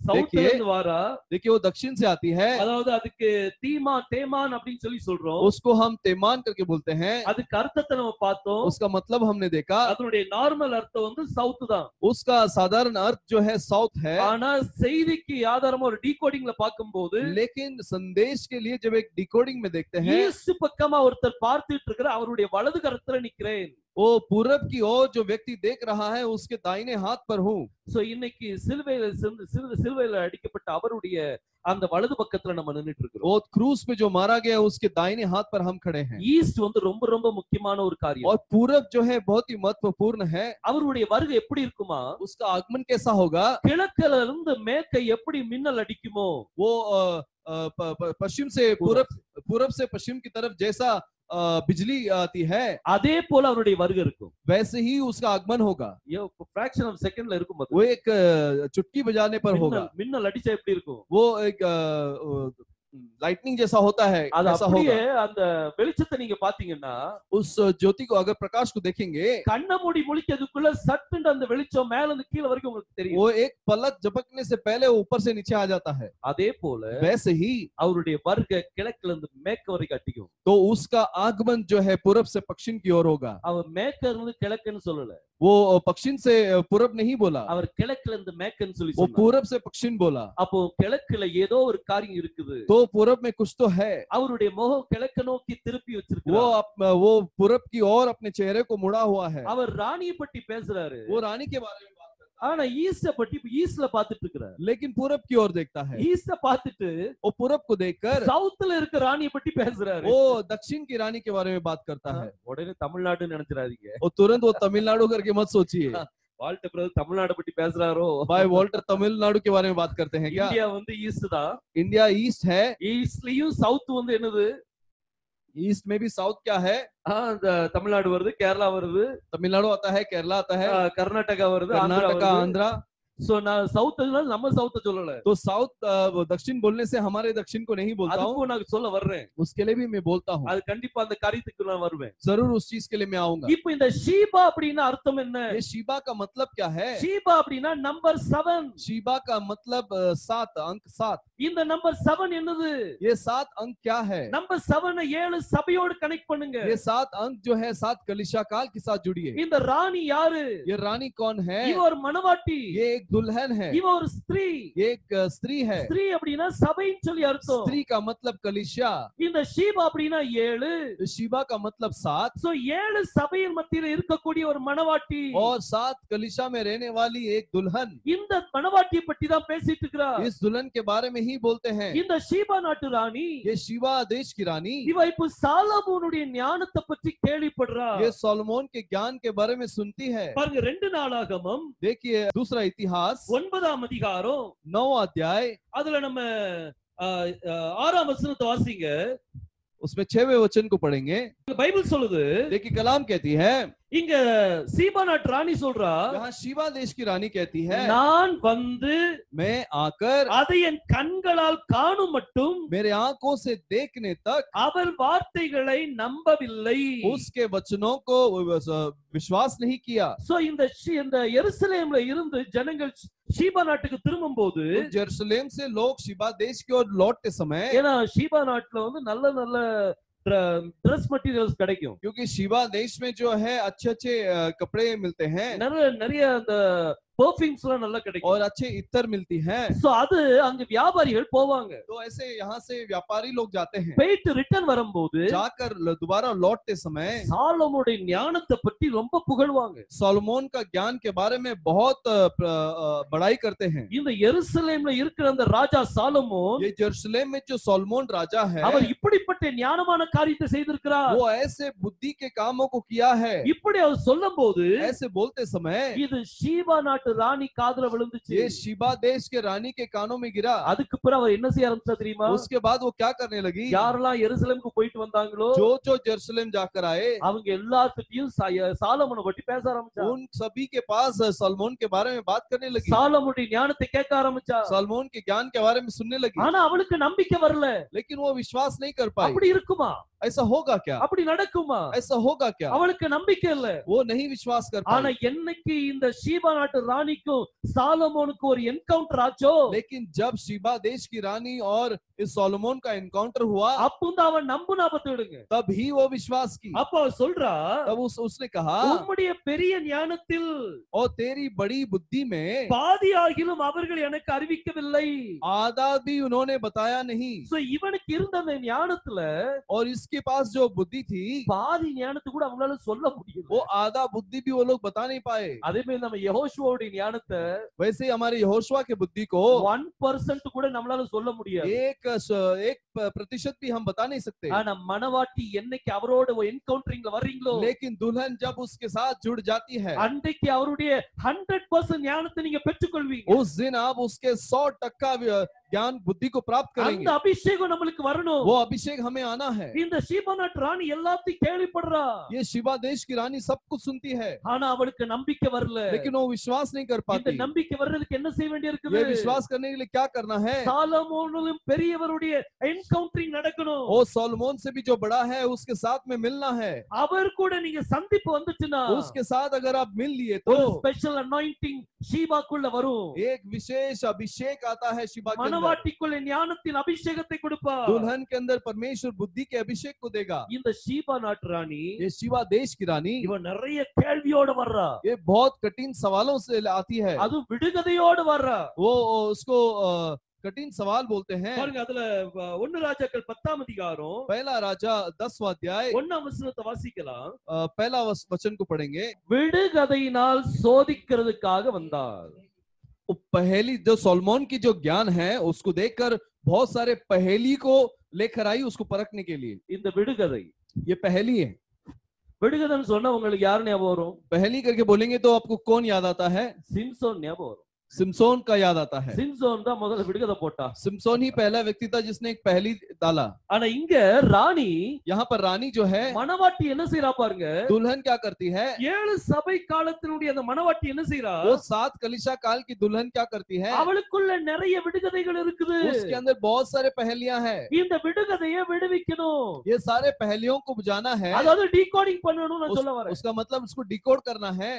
சவுத்ல இருந்து வாரா, देखिए वो दक्षिण से आती है। அதாவது அதுக்கு தீமா தேமான் அப்படின்னு சொல்லி சொல்றோம். उसको हम तेमान करके बोलते हैं। அதுக்கு அர்த்தத்தை நம்ம பார்த்தோம். उसका मतलब हमने देखा, அதனுடைய நார்மல் அர்த்தம் வந்து சவுத் தான். उसका साधारण अर्थ जो है साउथ है। ஆனா செய்திக்கு ஆதாரமா ஒரு டீகோடிங்ல பார்க்கும்போது, लेकिन संदेश के लिए जब एक डिकोडिंग में देखते हैं, ஈஸ்ட் பக்கமா ஒருத்தர் பார்த்துட்டு இருக்கிற அவருடைய வலது கரத்துல நிக்கிறேன். वो पूरब की ओर जो व्यक्ति देख रहा है उसके दाहिने हाथ पर हूँ। சோ இன்னைக்கு சிலுவையில அடிக்கப்பட்ட அவருடைய அந்த வலது பக்கத்துல நம்ம நின்னுட்டு இருக்கிறோம். वो क्रूस पे जो मारा गया उसके दाहिने हाथ पर हम खड़े हैं। ஈஸ்ட் வந்து ரொம்ப ரொம்ப முக்கியமான ஒரு காரியம். और पूरब जो है बहुत ही महत्वपूर्ण है। அவருடைய வருகை எப்படி இருக்குமா? उसका आगमन कैसा होगा? கிழக்குல இருந்து மேற்கை எப்படி மின்னல் அடிக்குமோ, वो पश्चिम से पूरब से पश्चिम की तरफ जैसा बिजली आती है, அதே போல அவருடைய வருகை இருக்கும். वैसे ही उसका आगमन होगा। फ्रैक्शन ऑफ सेकंडல இருக்கும். वो एक चुटकी बजाने पर होगा। மின்னல் அடிச்சா எப்படி இருக்கும்? वो एक लाइटनिंग जैसा होता है, அது ऐसा அப்படியே होगा। அந்த வெளிச்சத்தை நீங்க பாத்தீங்கன்னா, उस ज्योति को अगर प्रकाश को देखेंगे, கண்ண மூடி முழிக்கிறதுக்குள்ள சட்டுன்னு அந்த வெளிச்சம் மேல இருந்து கீழ வரைக்கும் உங்களுக்கு தெரியும். वो एक पलक झपकने से पहले वो ऊपर से नीचे आ जाता है। அதே போல वैसे ही அவருடைய வருகை கிழக்குல இருந்து மேற்கு வரைக்கும் அடிக்கும். तो उसका आगमन जो है पूरब से पश्चिम की ओर होगा। அவர் மேற்குல இருந்து கிழக்குன்னு சொல்லல, वो पश्चिम से पूरब नहीं बोला, அவர் கிழக்குல இருந்து மேற்குன்னு சொல்லி वो சொன்னார். पूरब से पश्चिम बोला। அப்போ கிழக்குல ஏதோ ஒரு காரியம் இருக்குது. तो पूरब में कुछ तो है। அவருடைய முகம் கிழக்கு நோக்கி திருப்பி வச்சிருக்கார். वो पूरब की ओर अपने चेहरे को मुड़ा हुआ है। அவர் ராணியை பற்றி பேசுறாரு. वो रानी के बारे में बात करता है। ஆனா ஈஸ்ட பற்றி ஈஸ்ட்ல பாத்துட்டு இருக்கிறார். लेकिन पूरब की ओर देखता है। ஈஸ்ட பார்த்துட்டு वो पूरब को देखकर சவுத்ல இருக்க ராணியை பற்றி பேசுறாரு. वो दक्षिण की रानी के बारे में बात करता है। உடனே தமிழ்நாடு நினைச்சிராதீங்க. वो तुरंत वो तमिलनाडु करके मत सोचिए। வால்டர் பிரதர் தமிழ்நாடு பற்றி பேசுறாரோ? भाई वॉल्टर तमिलनाडु के बारे में बात करते हैं क्या? இந்தியா வந்து ஈஸ்ட் தான். इंडिया ईस्ट है। ஈஸ்ட்லயும் சவுத் வந்து என்னது? ईस्ट में भी साउथ क्या है? இந்த தமிழ்நாடு வருது, கேரளா வருது, तमिलनाडु आता है, केरला आता है, கர்நாடகா வருது, कर्नाटका, आंध्रा। சோ நான் சவுத் நம்ம சவுத்த சொல்லல. तो साउथ दक्षिण बोलने से हमारे दक्षिण को नहीं बोलता हूँ, அதுக்கு நான் சொல்ல வர்றேன். उसके लिए भी मैं बोलता हूँ। அது கண்டிப்பா அந்த காரியத்துக்கு நான் வருவேன். जरूर उस चीज के लिए मैं आऊंगा। இப்போ இந்த ஷீபா அப்படினா அர்த்தம் என்ன? ये शीबा का मतलब क्या है? ஷீபா அப்படினா நம்பர் 7. शीबा का मतलब 7, अंक 7। இந்த நம்பர் 7 என்னது? ये 7 अंक क्या है? நம்பர் 7 7 சபையோடு கனெக்ட் பண்ணுங்க. ये 7 अंक जो है 7 कलीसिया काल के साथ जुड़िए। இந்த ராணி யாரு? ये रानी कौन है? இவ ஒரு மணவாட்டி. ये एक दुल्हन है। இவ ஒரு ஸ்திரீ. ये एक स्त्री है। ஸ்திரீ அப்படினா சபைன்னு சொல்லி அர்த்தம். स्त्री का मतलब कलीसिया। இந்த ஷீபா அப்படினா 7. शीबा का मतलब 7। சோ 7 சபையின் மத்தியில இருக்கக்கூடிய ஒரு மணவாட்டி. और 7 कलीसिया में रहने वाली एक दुल्हन। இந்த மணவாட்டியை பத்தி தான் பேசிட்டு இருக்கிறார். इस दुल्हन के बारे में ही बोलते हैं। இந்த ஷீபா நாட்டு ராணி, ये शीबा देश की रानी, இவ இப்ப சாலமோனுடைய ஞானத்தை பற்றி கேள்விப்படுறா. ये सोलोमोन के ज्ञान के बारे में सुनती है। பாருங்க 2 நாளாகமம் देखिए दूसरा इतिहास 9ஆம் அதிகாரம் 9 अध्याय, அதுல நம்ம 6ஆம் வசனத்தை வாசிங்க. उसमें 6वें वचन को पढ़ेंगे। பைபிள் சொல்லுது, देखिए कलाम कहती है, இங்க சீபா நாட்டு ராணி சொல்றா, यहाँ शीबा देश की रानी कहती है, நான் வந்து मैं आकर அதை என் கண்களால் காணும் மட்டும் मेरे आंखों से देखने तक அவள் வார்த்தைகளை நம்பவில்லை. उसके वचनों को विश्वास नहीं किया। சோ இந்த எருசலேம்ல இருந்து ஜனங்கள் ஷீபா நாட்டுக்கு திரும்பும்போது, जेरूसलेम से लोग शीबा देश की ओर लौटते समय, ஏன்னா ஷீபா நாட்டுல வந்து நல்ல நல்ல ड्रेस मटेरियल्स கிடைக்கும். क्योंकि शीबा देश में जो है अच्छे अच्छे कपड़े मिलते हैं। நிறைய அந்த பெர்ஃப்யூம்ஸ் எல்லாம் நல்லா கிடைக்கும். और अच्छे इत्र मिलती है। சோ அது அங்க வியாபாரிகள் போவாங்க. तो ऐसे यहाँ से व्यापारी लोग जाते हैं। போயிட்டு ரிட்டர்ன் வரும்போது जाकर दोबारा लौटते समय சாலமோனுடைய ஞானத்தை பற்றி ரொம்ப புகழ்வாங்க. सोलोमन का ज्ञान के बारे में बहुत बड़ाई करते हैं। இந்த எருசலேம்ல இருக்கிற அந்த ராஜா சாலமோன், ये यरूशलेम में जो सोलोमन राजा है, அவர் இப்படிப்பட்ட ஞானமான காரியத்தை செய்திருக்கிறார். वो ऐसे बुद्धि के कामों को किया है। இப்படி அவர் சொல்லும்போது ऐसे बोलते समय இது ஷீபா நாட்டு ராணி காதுல விழுந்துச்சு. ये शिबा देश के रानी के कानों में गिरा। அதுக்கு பிறகு அவர் என்ன செய்ய ஆரம்பிச்சா தெரியுமா? उसके बाद वो क्या करने लगी? யாரெல்லாம் எருசலேமுக்கு போயிட்டு வந்தாங்களோ जो जो यरूशलेम जाकर आए, அவங்க எல்லார்கிட்டயும் சாலமோனை பத்தி பேச ஆரம்பிச்சா. उन सभी के पास सोलोमन के बारे में बात करने लगी। சாலமோனுடைய ஞானத்தை கேட்க ஆரம்பிச்சா. सोलोमन के ज्ञान के बारे में सुनने लगी। ஆனா அவளுக்கு நம்பிக்கை வரல. लेकिन वो विश्वास नहीं कर पाई। அப்படி இருக்குமா? ऐसा होगा क्या? அப்படி நடக்குமா? ऐसा होगा क्या? அவளுக்கு நம்பிக்கை இல்ல. वो नहीं विश्वास कर ஆனா पाई। என்னைக்கு இந்த ஷீபா நாட்டு ராணிக்கும் சாலமோனுக்கு ஒரு என்கவுண்டர் ஆச்சோ, लेकिन जब शिबा देश की रानी और इस सोलोमन का एनकाउंटर हुआ, அப்பதான் அவன் நம்புனா பத்துடுங்க. तब ही वो विश्वास की। அப்ப அவ சொல்றா, तब उसने कहा, உம்முடைய பெரிய ஞானத்தில் और तेरी बड़ी बुद्धि में பாதியாகிலும் அவர்கள் எனக்கு அறிவிக்கவில்லை. आधा भी उन्होंने बताया नहीं। சோ இவனுக்கு இருந்த அந்த ஞானத்துல और इसके पास जो बुद्धि थी, பாதி ஞானத்தை கூட அவங்களால சொல்ல முடியல. वो आधा बुद्धि भी वो लोग बता नहीं पाए। அதே மாதிரி நம்ம யெகோஷுவோட ஞானத்தை वैसे ही हमारे यहोशुआ के बुद्धि को 1% கூட நம்மளால சொல்ல முடியாது. एक प्रतिशत भी हम बता नहीं सकते। ஆனா மனவாட்டி என்னைக்கு அவரோட என்கவுண்டரிங்ல வர்றீங்களோ, लेकिन दुल्हन जब उसके साथ जुड़ जाती है, அன்றைக்கு அவருடைய 100% ஞானத்தை நீங்க பெற்றுக்கொள்வீங்க. उस दिन आप उसके 100% ज्ञान बुद्धि को प्राप्त அந்த करेंगे। அபிஷேகம் நம்மளுக்கு வரணும். वो अभिषेक हमें आना है। இந்த ஷீபானாட் ராணி எல்லாத்தையும் கேள்விப்படுறா. ये शिबा देश की रानी सब कुछ सुनती है, ஆனா அவளுக்கு நம்பிக்கை வரல. लेकिन वो विश्वास नहीं कर இந்த पाती। நம்பிக்கை வர்றதுக்கு என்ன செய்ய வேண்டியிருக்குது? ये विश्वास करने के लिए क्या करना है? சாலமோனிலும் பெரியவருடைய என்கவுண்டரிங் நடக்கணும். वो सोलोमन से भी जो बड़ा है उसके साथ में मिलना है। அவர் கூட நீங்க சந்திப்பு வந்துச்சுன்னா उसके साथ अगर आप मिल लिए ஒரு तो ஸ்பெஷல் அனாயிண்டிங் ஷீபாக்குள்ள வரும். एक विशेष अभिषेक आता है शिबा के अंदर। மனவாட்டிக்குள்ள ஞானத்தின் அபிஷேகத்தை கொடுப்பார். दुल्हन के अंदर परमेश्वर बुद्धि के अभिषेक को देगा। இந்த ஷீபா நாட்டு ராணி, ये शिबा देश की रानी, இவ நிறைய கேள்வியோட வர்றா. ये बहुत कठिन सवालों से आती है। அது விடுகதையோட வர்றா. वो उसको कठिन सवाल बोलते हैं। பாருங்க, அதுல 1 ராஜாக்கள் 10ஆம் அதிகாரம் पहला राजा 10वां अध्याय 1ஆம் வசனத்தை வாசிக்கலாம். पहला वचन को पढ़ेंगे। விடுகதையினால் சோதிக்கிறதுக்காக வந்தார். पहेली, जो सोलोमन की जो ज्ञान है उसको देखकर बहुत सारे पहेली को लेकर आई उसको परखने के लिए। இந்த விடுகதை, ये पहेली है। விடுகதைன்னு சொன்னா உங்களுக்கு யார் ஞாபகம் வரும்? पहेली करके बोलेंगे तो आपको कौन याद आता है? சிம்சோன் ஞாபகம் வரும். सिमसोन का याद आता है। சிம்சோன் தான் முதல்ல விடுகதை போட்டா. सिमसोन ही पहला व्यक्ति था जिसने एक पहेली डाला। ஆனா இங்க ராணி, यहाँ पर रानी जो है, மனவாட்டி என்ன செய்றா பாருங்க. दुल्हन क्या करती है? 7 சபை காலத்தினுடைய அந்த மனவாட்டி என்ன செய்றா? वो 7 कलीसिया काल की दुल्हन क्या करती है? அவளுக்குள்ள நிறைய விடுகதைகள் இருக்குது. उसके अंदर बहुत सारे पहेलियां हैं। இந்த விடுகதையை விடுவிக்கணும். ये सारे पहेलियों को बुझाना है। அதாவது டீகோடிங் பண்ணனும் நான் சொல்ல வரேன். उसका मतलब उसको डिकोड करना है।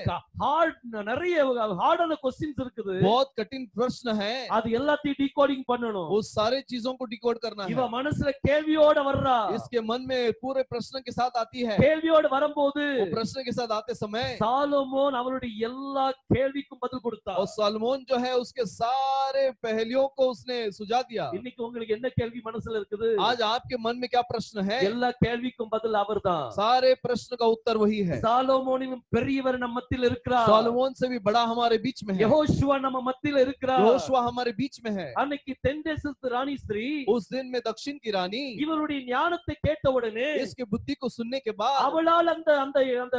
ஹார்ட் நிறைய ஹார்டான क्वेश्चंस இருக்குது. बहुत कठिन प्रश्न है, அது எல்லாத்தையும் டீகோடிங் பண்ணனும். वो सारे चीजों को डिकोड करना है। இவ மனசுல கேள்வியோட வர்றா. इसके मन में पूरे प्रश्न के साथ आती है। கேள்வியோட வரும்போது वो प्रश्न के साथ आते समय சாலமோன் அவளுடைய எல்லா கேள்விக்கும் பதில் கொடுத்தார். और सोलोमन जो है उसके सारे पहेलियों को उसने सुझा दिया। இன்னைக்கு உங்களுக்கு என்ன கேள்வி மனசுல இருக்குது? आज आपके मन में क्या प्रश्न है? எல்லா கேள்விக்கும் பதில் அவர்தான். सारे प्रश्न का उत्तर वही है। சாலமோனிலும் பெரியவர் நம்ம மத்தியில் இருக்கிறார். सोलोमन से भी बड़ा हमारे बीच में है। யெகோஷுவா நம்ம மத்தியில் இருக்கிறார். यहोशुआ हमारे बीच में है। அன்னைக்கு தென்தேசத்து ராணி ஸ்திரீ, उस दिन में दक्षिण की रानी இவருடைய ஞானத்தை கேட்ட உடனே इसके बुद्धि को सुनने के बाद அவளால் அந்த அந்த அந்த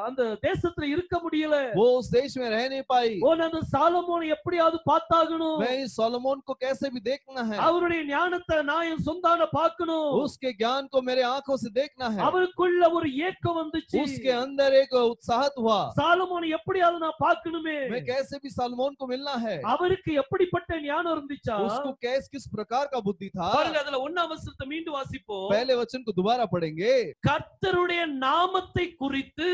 அந்த தேசத்துல இருக்க முடியல. वो उस देश में रह नहीं पाई। அந்த சாலமோனை எப்படியாவது பார்த்தாகணும். मैं इस सोलोमन को कैसे भी देखना है। அவருடைய ஞானத்தை நான் என் சொந்தான பார்க்கணும். उसके ज्ञान को मेरे आंखों से देखना है। அவருக்குள்ள ஒரு ஏக்கம் வந்துச்சு. उसके अंदर एक उत्साहत हुआ। சாலமோனை எப்படியாவது நான் பார்க்கணுமே. मैं कैसे भी सालमोन को मिलना है। அவருக்கு எப்படிப்பட்ட ஞானம் இருந்துச்சா? उसको किस प्रकार का बुद्धि था? பாருங்க, அதுல 1ஆம் வசனத்தை மீண்டும் வாசிப்போம். पहले वचन को दोबारा पढ़ेंगे। கர்த்தருடைய நாமத்தை குறித்து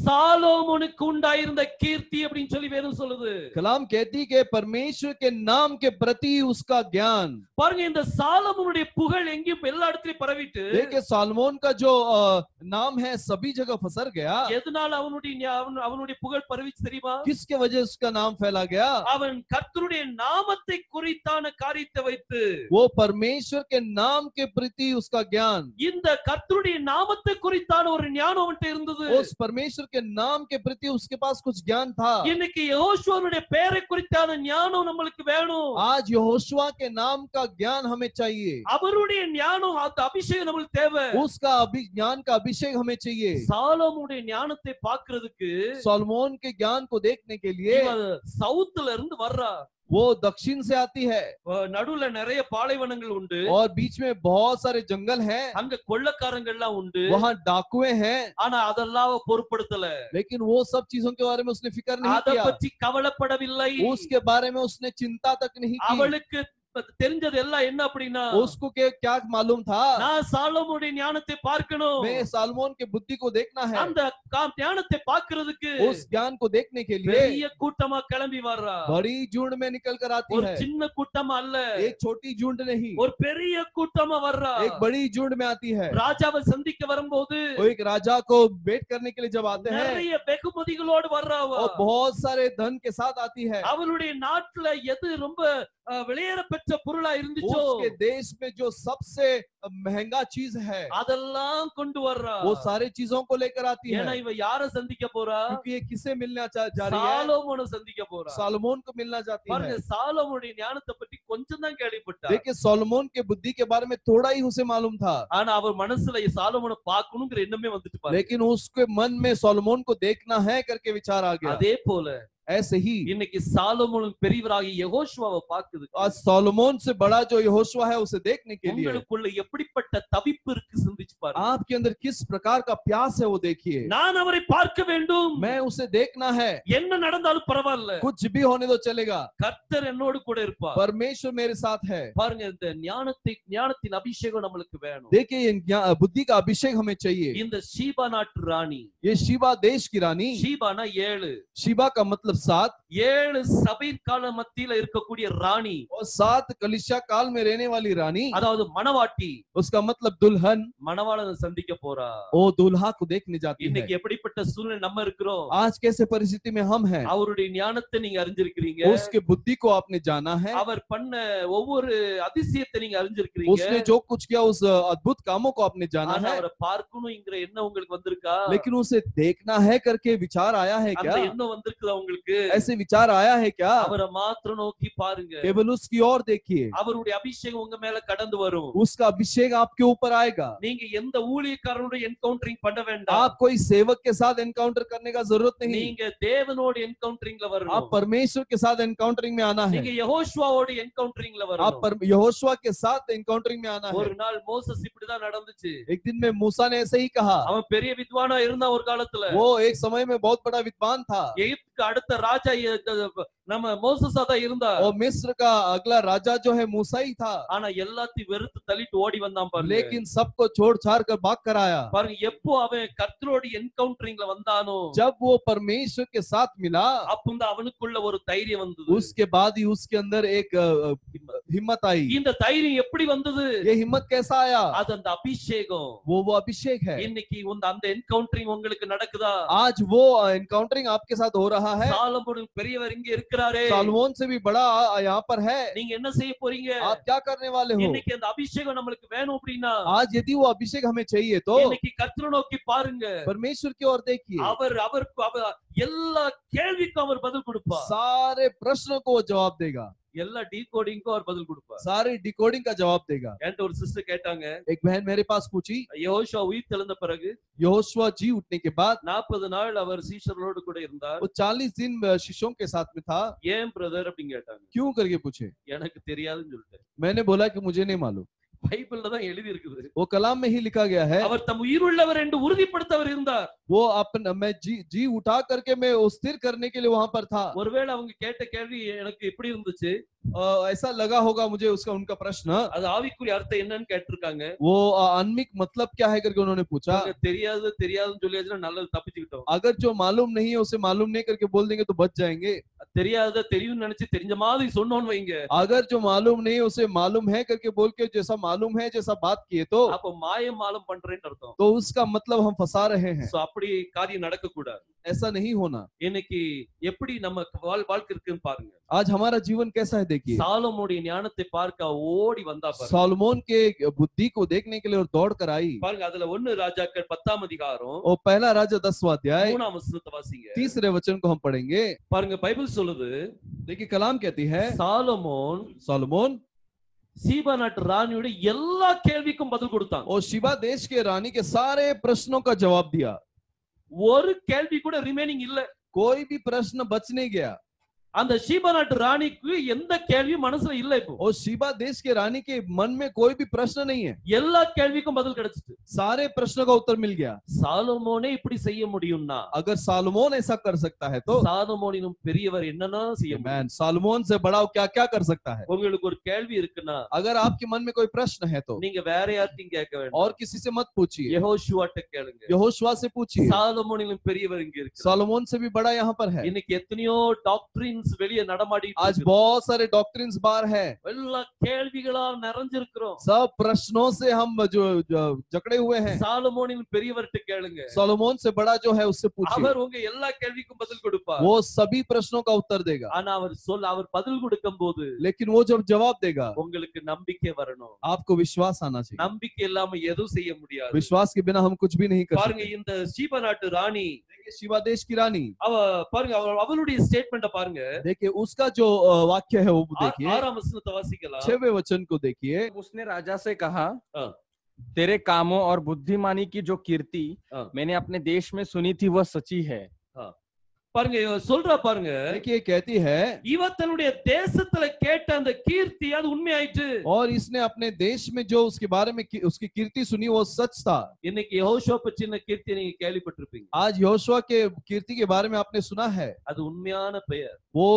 சாலோமோனுக்கு உண்டாயிருந்த கீர்த்தி அப்படின்னு சொல்லி வேதம் சொல்லுது. कलाम कहती कि परमेश्वर के नाम के प्रति उसका ज्ञान। பாருங்க, இந்த சாலோமோனுடைய புகழ் எங்கேயும் எல்லா இடத்துலயும் பரவிட்டு, देखिए सालमोन का जो नाम है सभी जगह फसर गया। எதனால அவனுடைய புகழ் பரவிச்சு தெரியுமா? किसके वजह से उसका नाम फैला गया? அவன் கர்த்தருடைய நாமத்தை குறித்தான காரியத்தை வைத்து, वो परमेश्वर के नाम के प्रति उसका ज्ञान, இந்த கர்த்தருடைய நாமத்தை குறித்தான ஒரு ஞானம் அவன்கிட்ட இருந்தது. उस परमेश्वर के नाम के प्रति उसके पास कुछ ज्ञान था। இன்னைக்கு யெகோஷுவாவுடைய பெயரை குறித்தான ஞானம் நம்மளுக்கு வேணும். आज यहोशुआ के नाम का ज्ञान हमें चाहिए। அவருடைய ஞானம், அந்த அபிஷேகம் நம்மளுக்கு தேவை. उसका ज्ञान का अभिषेक हमें चाहिए। சாலோமோனுடைய ஞானத்தை பார்க்கிறதுக்கு सोलोमन के ज्ञान को देखने के लिए சவுத்துல இருந்து வர்றா, वो दक्षिण से आती है। நடுவுல நிறைய பாலைவனங்கள் உண்டு, और बीच में बहुत सारे जंगल हैं, அங்க கொள்ளக்காரங்கள்லாம் உண்டு, वहाँ डाकुए हैं, ஆனா அதெல்லாம் பொறுப்படுத்தல. लेकिन वो सब चीजों के बारे में उसने फिक्र नहीं அதை किया। பற்றி கவலைப்படவில்லை. उसके बारे में उसने चिंता तक नहीं की। அவளுக்கு தெரிஞ்சது எல்லாம் என்ன அப்படின்னா, उसको क्या मालूम था? நான் சாலோமோனுடைய ஞானத்தை பார்க்கணும், मैं सालमोन के बुद्धि को देखना है। அந்த ஞானத்தை பார்க்கிறதுக்கு उस ज्ञान को देखने के लिए பெரிய கூட்டமா கிளம்பி வர்றா. बड़ी झुंड में निकल कर आती ஒரு है। சின்ன கூட்டமா அல்ல, एक छोटी झुंड नहीं, ஒரு பெரிய கூட்டமா வர்றா. एक बड़ी झुंड में आती है। ராஜாவை சந்திக்க வரும்போது वो एक राजा को भेंट करने के लिए जब आते हैं, நிறைய வெகுமதிகளோடு வர்றா. और बहुत सारे धन के साथ आती है। அவளுடைய நாட்டுல எது ரொம்ப விலையேற பெற்ற பொருளா இருந்துச்சோ, उसके देश में जो सबसे महंगा चीज है, அதெல்லாம் கொண்டு வர்றா. वो सारे चीजों को लेकर आती ஏன்னா है। இவ யாரை சந்திக்க போறா? क्योंकि ये किसे मिलना जा रही है? சாலோமோனை சந்திக்க போறா. सोलोमन को मिलना चाहती பாருங்க, है। சாலோமோனுடைய ஞானத்தை பற்றி கொஞ்சம் தான் கேள்விப்பட்டா. देखिए सोलोमन के बुद्धि के बारे में थोड़ा ही उसे मालूम था, ஆனா அவர் மனசுல சாலோமோனை பார்க்கணுங்கிற எண்ணமே வந்துட்டு பாருங்க. लेकिन उसके मन में सोलोमन को देखना है करके विचार आ गया। அதே போல ऐसे ही இன்னைக்கு சாலோமோன் பெரியவராகிய யெகோஷுவாவை பார்க்குது. आज सोलोमन से बड़ा जो यहोशुआ है उसे देखने के लिए உங்களுக்குள்ள எப்படிப்பட்ட தவிப்பு இருக்கு சிந்திச்சு பாருங்க. आपके अंदर किस प्रकार का प्यास है वो देखिए। நான் அவரை பார்க்க வேண்டும், मैं उसे देखना है, என்ன நடந்தாலும் பரவாயில்ல, कुछ भी होने दो चलेगा, கர்த்தர் என்னோடு கூட இருப்பார். परमेश्वर मेरे साथ है। பாருங்க, இந்த ஞானத்தின் அபிஷேகம் நம்மளுக்கு வேணும். देखिए ये बुद्धि का अभिषेक हमें चाहिए। இந்த ஷீபா நாட்டு ராணி, ये शिबा देश की रानी, ஷீபானா 7, शिबा का मतलब 7, 7 சபை கால மத்தியில இருக்கக்கூடிய ராணி, और 7 कलिशा काल में रहने वाली रानी, அதாவது மணவாட்டி. उसका मतलब दुल्हन, மணவாளனை சந்திக்க போறா. वो दूल्हा को देखने जाती है। இன்னைக்கு எப்படிப்பட்ட சூழ்நிலை நம்ம இருக்கிறோம்? आज कैसे परिस्थिति में हम हैं? அவருடைய ஞானத்தை நீங்க அறிஞ்சிருக்கிறீங்க, उसके बुद्धि को आपने जाना है, அவர் பண்ண ஒவ்வொரு அதிசயத்தை நீங்க அறிஞ்சிருக்கிறீங்க, उसने जो कुछ किया उस अद्भुत कामों को आपने जाना ஆனா है, அவரை பார்க்கணும்ங்கிற எண்ணம் உங்களுக்கு வந்திருக்கா? लेकिन उसे देखना है करके विचार आया है क्या? அந்த எண்ணம் வந்திருக்குதா உங்களுக்கு? ऐसे विचार आया है क्या? அவரை மாத்திரம் நோக்கி பாருங்க. केवल उसकी ओर देखिए, அவருடைய அபிஷேகம் உங்க மேல கடந்து வரும். उसका अभिषेक आपके ऊपर आएगा। நீங்க எந்த ஊழியக்காரனோட என்கவுண்டரிங் பண்ண வேண்டாம். आप कोई सेवक के साथ एनकाउंटर करने का जरूरत नहीं, நீங்க தேவனோட என்கவுண்டரிங்ல आप வரணும். परमेश्वर के साथ एनकाउंटरिंग में आना है, நீங்க யெகோஷுவாவோட என்கவுண்டரிங்ல आप வரணும். यहोशुआ के साथ एनकाउंटरिंग में आना है। ஒரு நாள் மோசஸ் இப்படிதான் நடந்துச்சு. एक दिन में मूसा ने ऐसे ही कहा, அவன் பெரிய வித்வானா இருந்தான் ஒரு காலத்துல. वो एक समय में बहुत बड़ा विद्वान था, எகிப்துக்கு அடுத்த ராஜா நம்ம மோசஸா தான் இருந்தா. और मिस्र का अगला राजा जो है मूसा ही था, ஆனா எல்லாத்தையும் வெறுத்து தள்ளிட்டு ஓடி வந்தான் பாருங்க. लेकिन सबको छोड़ छाड़ कर भाग कर आया। பாருங்க, எப்போ அவன் கர்த்தரோட என்கவுண்டரிங்ல வந்தானோ, जब वो परमेश्वर के साथ मिला, அப்ப அவனுக்குள்ள ஒரு தைரியம் வந்தது. उसके बाद ही उसके अंदर एक हिम्मत आई। இந்த தைரியம் எப்படி வந்தது? ये हिम्मत कैसा आया? அது அந்த அபிஷேகம். वो अभिषेक है। இன்னைக்கு அந்த என்கவுண்டரிங் உங்களுக்கு நடக்குதா? आज वो एनकाउंटरिंग आपके साथ हो रहा है। சாலமோன் பெரியவர் இங்க இருக்கிறாரே, सालमोन से भी बड़ा यहाँ पर है। நீங்க என்ன செய்ய போறீங்க? आप क्या करने वाले हो? இன்னைக்கு அந்த அபிஷேகம் நம்மளுக்கு வேணும் அப்படின்னா, आज यदि वो अभिषेक हमें चाहिए तो இன்னைக்கு கர்த்தரை நோக்கி பாருங்க. परमेश्वर की ओर देखिए, அவர் எல்லா கேள்விக்கும் அவர் பதில் கொடுப்பார். सारे प्रश्नों को वो जवाब देगा, எல்லா டீகோடிங்க்கும் அவர் பதில் கொடுப்பார். सारे डिकोडिंग का जवाब देगा। என்கிட்ட ஒரு சிஸ்டர் கேட்டாங்க, एक बहन मेरे पास पूछी, யெகோஷுவா உயிர் தெழுந்த பிறகு यहोशुआ जी उठने के बाद 40 நாள் அவர் சீஷர்களோடு கூட இருந்தார். वो 40 दिन शिष्यों के साथ में था। ஏன் பிரதர் அப்படின்னு கேட்டாங்க. क्यों करके पूछे? எனக்கு தெரியாதுன்னு சொல்லிட்டேன். मैंने बोला कि मुझे नहीं मालूम। பைபிள்ல தான் எழுதி இருக்குது. वो कलाम में ही लिखा गया है। அவர் தம் உயிருள்ளவர் என்று உறுதிப்படுத்த அவர் இருந்தார். वो अपना मैं जी उठा करके मैं स्थिर करने के लिए वहां पर था। ஒருவேளை அவங்க கேட்ட கேள்வி எனக்கு எப்படி இருந்துச்சு, ऐसा लगा होगा मुझे उसका उनका प्रश्न, அது ஆவிக்குரிய அர்த்தம் என்னன்னு கேட்டிருக்காங்க. वो आत्मिक मतलब क्या है करके उन्होंने पूछा। தெரியாதுன்னு சொல்லியாச்சுன்னா நல்லது, தப்பிச்சுக்கிட்டோம். अगर जो मालूम नहीं है उसे मालूम नहीं करके बोल देंगे तो बच जाएंगे। தெரியும்னு நினைச்சு தெரிஞ்ச மாதிரி சொன்னோன்னு வைங்க, अगर जो मालूम नहीं उसे मालूम है करके बोल के जैसा मालूम है जैसा बात किए तो அப்ப மாயம் மாலம் பண்றேன்னு அர்த்தம். तो उसका मतलब हम फंसा रहे हैं। சோ அப்படி காரியம் நடக்க கூடாது. ऐसा नहीं होना। இன்னைக்கு எப்படி நம்ம வாழ்க்கை இருக்குன்னு பாருங்க. आज हमारा जीवन कैसा है देखिए। சாலமோனுடைய ஞானத்தை பார்க்க ஓடி வந்தா பாருங்க, सोलोमन के बुद्धि को देखने के लिए और दौड़ कर आई। பாருங்க அதுல 1 ராஜாக்கள் 10ஆம் அதிகாரம் और पहला राजा 10वां अध्याय 3ஆம் வசனத்தை வாசிங்க. तीसरे वचन को हम पढ़ेंगे। பாருங்க பைபிள் சொல்லுது, देखिए कलाम कहती है सोलोमन सीबा नाट रानियोட எல்லா கேள்விக்கும் பதில் கொடுத்தான். और शिबा देश के रानी के सारे प्रश्नों का जवाब दिया। ஒரு கேள்வி கூட ரிமைனிங் இல்ல, कोई भी प्रश्न बच नहीं गया। அந்த ஷீபா நாட்டு ராணிக்கு எந்த கேள்வியும் மனசுல இல்ல இப்போ. और शिबा देश के रानी के मन में कोई भी प्रश्न नहीं है। எல்லா கேள்விக்கும் பதில் கிடைச்சிட்டு, सारे प्रश्नों का उत्तर मिल गया। சாலமோனே இப்படி செய்ய முடியும்னா, अगर सालोमोन ऐसा कर सकता है तो சாலமோனினும் பெரியவர் என்னன்னா செய்ய முடியும். सालोमोन से बड़ा क्या क्या कर सकता है। உங்களுக்கு ஒரு கேள்வி இருக்குன்னா, अगर आपके मन में कोई प्रश्न है तो நீங்க வேற யார்கிட்டயும் கேட்க வேண்டாம், और किसी से मत पूछिए, யெகோஷுவாட்ட கேளுங்க. यहोशुआ से पूछिए। சாலமோனிலும் பெரியவர் இங்க இருக்கு. सोलोमन से भी बड़ा यहाँ पर है। இன்னைக்கு எத்தனையோ டாக்டரின்ஸ் வெளிய நடமாடி, आज बहुत सारे डॉक्ट्रिन्स बाहर है। எல்லா கேள்விகளால் நிறைஞ்சிருக்கிறோம். सब प्रश्नों से हम जो जकड़े हुए हैं। சாலமோனிலும் பெரியவர்ட்ட கேளுங்க, सोलोमन से बड़ा जो है उससे पूछिए, அவர் உங்க எல்லா கேள்விக்கும் பதில் கொடுப்பார். वो सभी प्रश्नों का उत्तर देगा। ஆனா அவர் பதில் கொடுக்கும்போது, लेकिन वो जब जवाब देगा உங்களுக்கு நம்பிக்கை வரணும். आपको विश्वास आना चाहिए। நம்பிக்கை இல்லாம எதுவும் செய்ய முடியாது. विश्वास के बिना हम कुछ भी नहीं कर பாருங்க सकते। இந்த ஷீபா நாட்டு ராணி, देखिए शिबा देश की रानी, அவ பாருங்க அவளுடைய ஸ்டேட்மெண்ட்ட பாருங்க. देखिए उसका जो वाक्य है वो देखिए। 6ஆம் வசனத்தை வாசிக்கலாம்। 6वें वचन को देखिए। उसने राजा से कहा, तेरे कामों और बुद्धिमानी की जो कीर्ति मैंने अपने देश में सुनी थी वह सच्ची है। பாருங்க சொல்றா பாருங்க, देखिए कहती है இவ தன்னுடைய தேசத்துல கேட்ட அந்த கீர்த்தி அது உண்மையாயிற்று. और इसने अपने देश में जो उसके बारे में उसकी कीर्ति सुनी वो सच था। இன்னைக்கு யெகோஷுவா பற்றின கீர்த்தி நீங்க கேள்விப்பட்டிருப்பீங்க. आज यहोशुआ के कीर्ति के बारे में आपने सुना है। அது உண்மையான பெயர், वो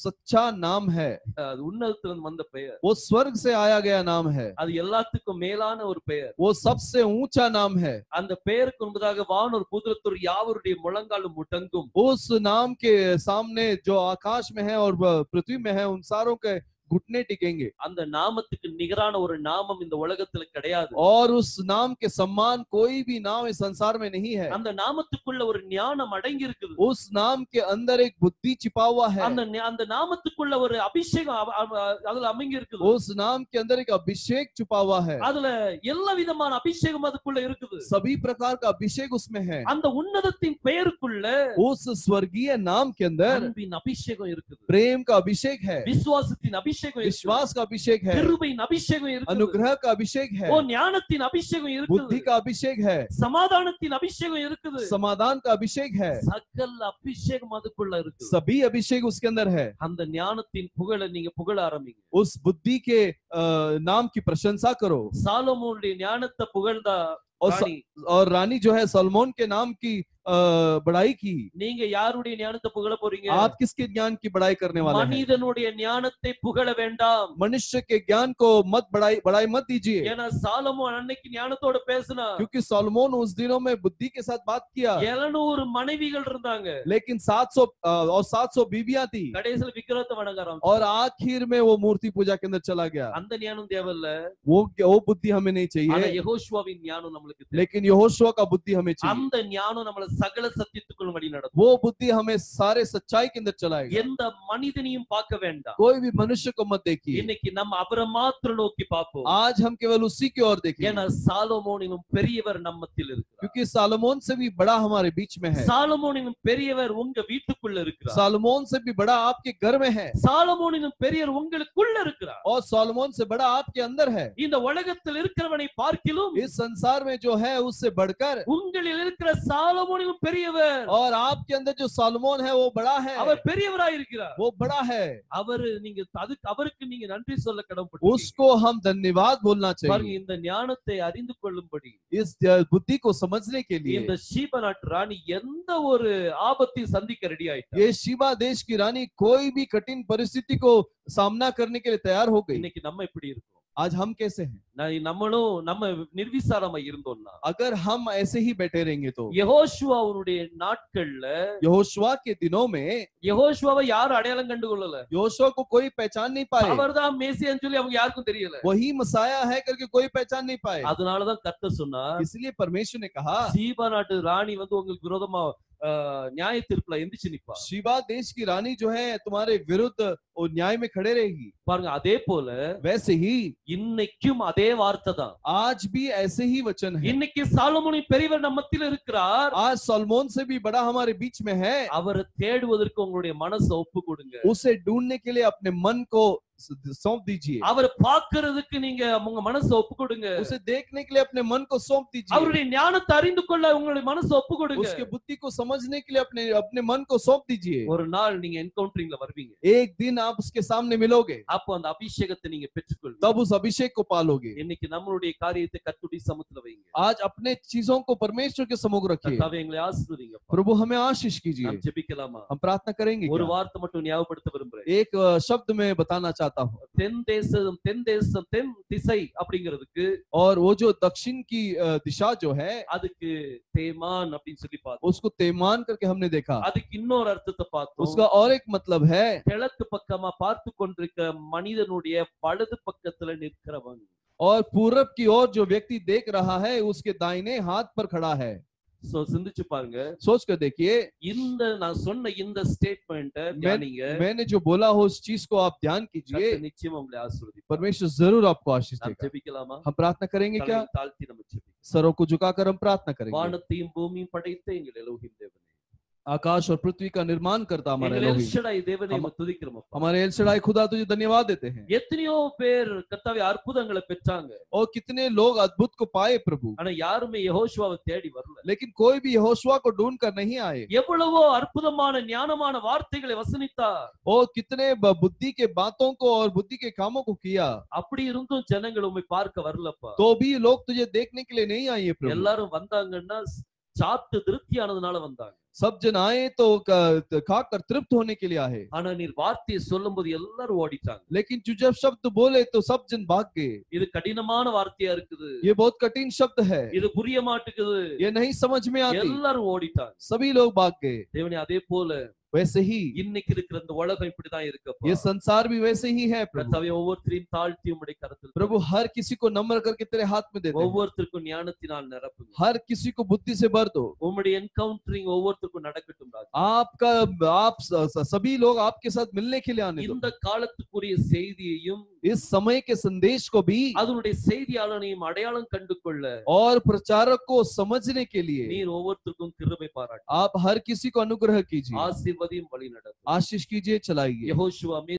सच्चा नाम है, அது உன்னதத்திலிருந்து வந்த பெயர், वो स्वर्ग से आया गया नाम है, அது எல்லாத்துக்கும் மேலான ஒரு பெயர், वो सबसे ऊंचा नाम है। அந்த பெயருக்கு முன்பதாக வானோர் பூதலத்தோர் யாவருடைய முழங்காலும் முடங்கும்। उस नाम के सामने जो आकाश में है और पृथ्वी में है उन सारों के घुटने टिकेंगे। அந்த நாமத்துக்கு நிகரான ஒரு நாமம் இந்த உலகத்துல கிடையாது। और उस नाम के सम्मान कोई भी नाम इस संसार में नहीं है। அந்த நாமத்துக்குள்ள ஒரு ஞானம் அடங்கி இருக்குது। उस नाम के अंदर एक बुद्धि छिपा हुआ है। அந்த நாமத்துக்குள்ள ஒரு அபிஷேகம் அதுல அடங்கி இருக்குது। उस नाम के अंदर एक अभिषेक छुपा हुआ है। அதுல எல்லா விதமான அபிஷேகம் அதுக்குள்ள இருக்குது। सभी प्रकार का अभिषेक उसमें है। அந்த உன்னதத்தின் பெயருக்குள்ள उस स्वर्गीय नाम के अंदर அன்பின் அபிஷேகம் இருக்குது। प्रेम का अभिषेक है। விசுவாசத்தின் அபிஷேகம், विश्वास का अभिषेक है। கிருபையின் அபிஷேகம் இருக்குது। अनुग्रह का अभिषेक है। ஓ ஞானத்தின் அபிஷேகம் இருக்குது। बुद्धि का अभिषेक है। சமாதானத்தின் அபிஷேகம் இருக்குது। समाधान का अभिषेक है। சகல அபிஷேகம் அதுக்குள்ள இருக்கு। सभी अभिषेक उसके अंदर है। அந்த ஞானத்தின் புகழை நீங்க புகழ ஆரம்பிங்க। उस बुद्धि के नाम की प्रशंसा करो। சாலமோனுடைய ஞானத்தை புகழ்ந்தா और रानी जो है सलमोन के नाम की बड़ाई की। நீங்க யாருடைய ஞானத்தை புகழ போறீங்க? आप किसके ज्ञान की बड़ाई करने वाले हैं? மனிதனுடைய ஞானத்தை புகழ வேண்டாம்। मनुष्य के ज्ञान को मत बड़ाई मत दीजिए। ஏன்னா சாலமோன் அன்னைக்கு ஞானத்தோட பேசினா, क्योंकि सोलोमन उस दिनों में बुद्धि के साथ बात किया। 700 மனைவிகள் இருந்தாங்க, लेकिन 700 बीवियां थी। கடைசில விக்கிரகத்தை வணங்க ஆரம்பிச்சாங்க। और आखिर में वो मूर्ति पूजा के अंदर चला गया। அந்த ஞானம் தேவையில்ல, वो बुद्धि हमें नहीं ஆனா चाहिए। யெகோஷுவாவின் ஞானம் நமக்கு தேவை। लेकिन यहोशुआ का बुद्धि हमें चाहिए। அந்த ஞானம் நம்மள சகல சத்தியத்துக்குள்ள வழி நடத்தும்। वो बुद्धि हमें सारे सच्चाई के अंदर चलाएगा। எந்த மனிதனையும் பார்க்க வேண்டாம்। कोई भी मनुष्य को मत देखिए। இன்னைக்கு நம்ம அவரை மாத்திரம் நோக்கி பார்ப்போம்। आज हम केवल उसी की ओर देखेंगे। ஏன்னா சாலமோனினும் பெரியவர் நம்மத்தில் இருக்கிறார்। क्योंकि सालोमोन से भी बड़ा हमारे बीच में है। சாலமோனினும் பெரியவர் உங்க வீட்டுக்குள்ள இருக்கிறார்। सालोमोन से भी बड़ा आपके घर में है। சாலமோனினும் பெரியவர் உங்களுக்குள்ள இருக்கிறார்। और सोलोमन से बड़ा आपके अंदर है। இந்த உலகத்தில் இருக்கிறவனை பார்க்கிலும் इस संसार में जो है उससे बढ़कर உங்களில் இருக்கிற சாலமோனிலும் பார்க்கிலும் பெரியவர். और आपके अंदर जो सोलोमन है वो बड़ा है, அவர் பெரியவராய் இருக்கிறார். वो बड़ा है, அவரு நீங்க அதுக்கு அவருக்கு நீங்க நன்றி சொல்ல கடமைப்பட்டிருக்கீங்க. उसको हम धन्यवाद बोलना பாருங்க, चाहिए। இந்த ஞானத்தை அறிந்து கொள்ளும்படி इस बुद्धि को समझने के लिए இந்த ஷீபா நாட்டு ராணி எந்த ஒரு ஆபத்தையும் சந்திக்க ரெடி ஆயிட்டா. ये शिबा देश की रानी कोई भी कठिन परिस्थिति को सामना करने के लिए तैयार हो गई। இன்னைக்கு நம்ம எப்படி இருக்கோம்? आज हम कैसे हैं? நம்மளும் நம்ம நிர்விசாரமா இருந்தோம்னா, अगर हम ऐसे ही बैठे रहेंगे तो யெகோஷுவாவுடைய நாட்கள்ல यहोशुआ के दिनों में யெகோஷுவாவை யாரும் அடையாளம் கண்டு கொள்ளல. यहोशुआ को कोई पहचान नहीं पाए, அவர்தான் மேசியான்னு சொல்லி அவங்க யாருக்கும் தெரியல. वही मसाया है करके कोई पहचान नहीं पाए। அதனாலதான் கர்த்தர் சொன்னார், इसलिए परमेश्वर ने कहा சீபா நாட்டு ராணி வந்து உங்களுக்கு விரோதமா நியாய தீர்ப்புல எந்திரிச்சு நிப்பா. शिबा देश की रानी जो है तुम्हारे विरुद्ध और न्याय में खड़े रहेगी। பாருங்க, அதே போல वैसे ही இன்னைக்கும் அதே வார்த்தை தான். आज भी ऐसे ही वचन है। இன்னைக்கு சாலமோனின் பெரியவர் நம்ம மத்தியில இருக்கிறார். आज सोलोमन से भी बड़ा हमारे बीच में है। அவரை தேடுவதற்கு உங்களுடைய மனசை ஒப்பு கொடுங்க. उसे ढूंढने के लिए अपने मन को सौंप दीजिए। அவரை பார்க்கிறதுக்கு நீங்க உங்க மனசை ஒப்பு கொடுங்க. उसे देखने के लिए अपने मन को सौंप दीजिए। அவருடைய ஞானத்தை அறிந்து கொள்ள உங்களுடைய மனசை ஒப்பு கொடுங்க. उसके बुद्धि को समझने के लिए अपने मन को सौंप दीजिए। ஒரு நாள் நீங்க என்கவுண்டரிங்ல வருவீங்க. एक दिन आप उसके सामने मिलोगे, அப்போ அந்த அபிஷேகத்தை நீங்க பெற்றுக்கொள்வீங்க. तब उस अभिषेक को पालोगे। இன்னைக்கு நம்மளுடைய காரியத்தை கர்த்தருடைய சமூகத்துல வைங்க. आज अपने चीजों को परमेश्वर के सम्मुख रखिए। கர்த்தாவே எங்களை ஆசீர்வதிங்க. प्रभु हमें आशीष कीजिए। நாம் ஜெபிக்கலாமா? हम प्रार्थना करेंगे ஒரு क्या? வார்த்தை மட்டும் ஞாபகப்படுத்த விரும்புறேன். एक शब्द में बताना चाहता हूँ। தென் திசை அப்படிங்கிறதுக்கு और वो जो दक्षिण की दिशा जो है அதுக்கு தேமான் அப்படின்னு சொல்லி பார்த்தோம். उसको तेमान करके हमने देखा। அதுக்கு இன்னொரு அர்த்தத்தை பார்த்தோம். उसका और एक मतलब है கிழக்கு பக்கமா பார்த்து கொண்டிருக்க மனிதனுடைய வலது பக்கத்துல நிற்கிறவன். और पूरब की ओर जो व्यक्ति देख रहा है उसके दाहिने हाथ पर खड़ा है। சோ சிந்திச்சு பாருங்க. सोच कर देखिए, இந்த நான் சொன்ன இந்த ஸ்டேட்மென்ட் தியானிங்க. मैंने जो बोला हो उस चीज को आप ध्यान कीजिए। கர்த்தர் நிச்சயமா உங்களை ஆசீர்வதிப்பார். परमेश्वर जरूर आपको आशीष நாம் देगा। ஜெபிக்கலாமா? हम प्रार्थना करेंगे क्या? தலையை தாழ்த்தி நம்ம ஜெபிக்கலாம். सरों को झुकाकर हम प्रार्थना करेंगे। வானத்தையும் பூமியும் படைத்த எங்கள் எலோஹிம் தேவனே, आकाश और पृथ्वी का निर्माण करता हमारे எங்கள் एलोहिम, எல்ஷடாய் தேவனே நம்ம துதிக்கிறோம். हमारे एल शडाई खुदा तुझे धन्यवाद देते हैं। எத்தனையோ பேர் கர்த்தாவே அற்புதங்களை பெற்றாங்க. और कितने लोग अद्भुत को पाए प्रभु, ஆனா யாருமே யெகோஷுவாவை தேடி வரல. लेकिन कोई भी यहोशुआ को ढूंढ कर नहीं आए। எவ்வளவோ அற்புதமான ஞானமான வார்த்தைகளை வசனித்தார். और कितने बुद्धि के बातों को और बुद्धि के कामों को किया, அப்படி இருந்தும் ஜனங்கள் உம்மை பார்க்க வரலப்பா. तो भी लोग तुझे देखने के लिए नहीं आए प्रभु। எல்லாரும் வந்தாங்கன்னா சாப்பிட்டு திருப்தியானதுனால வந்தாங்க. सब जन आए तो खाकर तृप्त होने के लिए आए, ஆனா நீர் வார்த்தையை சொல்லும்போது எல்லாரும் ஓடிட்டாங்க. लेकिन तू जब शब्द बोले तो सब जन भाग गए। இது கடினமான வார்த்தையா இருக்குது. ये बहुत कठिन शब्द है, இது புரிய மாட்டேங்குது. ये नहीं समझ में आती। எல்லாரும் ஓடிட்டாங்க. सभी लोग भाग गए। தேவனே, அதே போல वैसे ही இன்னைக்கு இருக்கிற இந்த உலகம் இப்படிதான் இருக்கப்பா. ये संसार भी वैसे ही है प्रभु। கர்த்தாவே, ஒவ்வொருத்தரையும் தாழ்த்தி உம்முடைய கரத்தில் प्रभु हर किसी को नम्र करके तेरे हाथ में दे दे। ஒவ்வொருத்தருக்கும் ஞானத்தினால் நிரப்புங்க. हर किसी को बुद्धि से भर दो। உம்முடைய என்கவுண்டரிங் ஒவ்வொருத்தருக்கும் நடக்கட்டும் ராஜா. आपका आप सभी लोग आपके साथ मिलने के लिए आने दो। இந்த காலத்துக்குரிய செய்தியையும் इस समय के संदेश को भी அதனுடைய செய்தியாளனையும் அடையாளம் கண்டு கொள்ள और प्रचारक को समझने के लिए நீர் ஒவ்வொருத்தருக்கும் கிருபை பாராட்டு. आप हर किसी को अनुग्रह कीजिए, ஆசீர்வதியும் வழி நடத்தும். आशीष कीजिए, चलाइए। யெகோஷுவா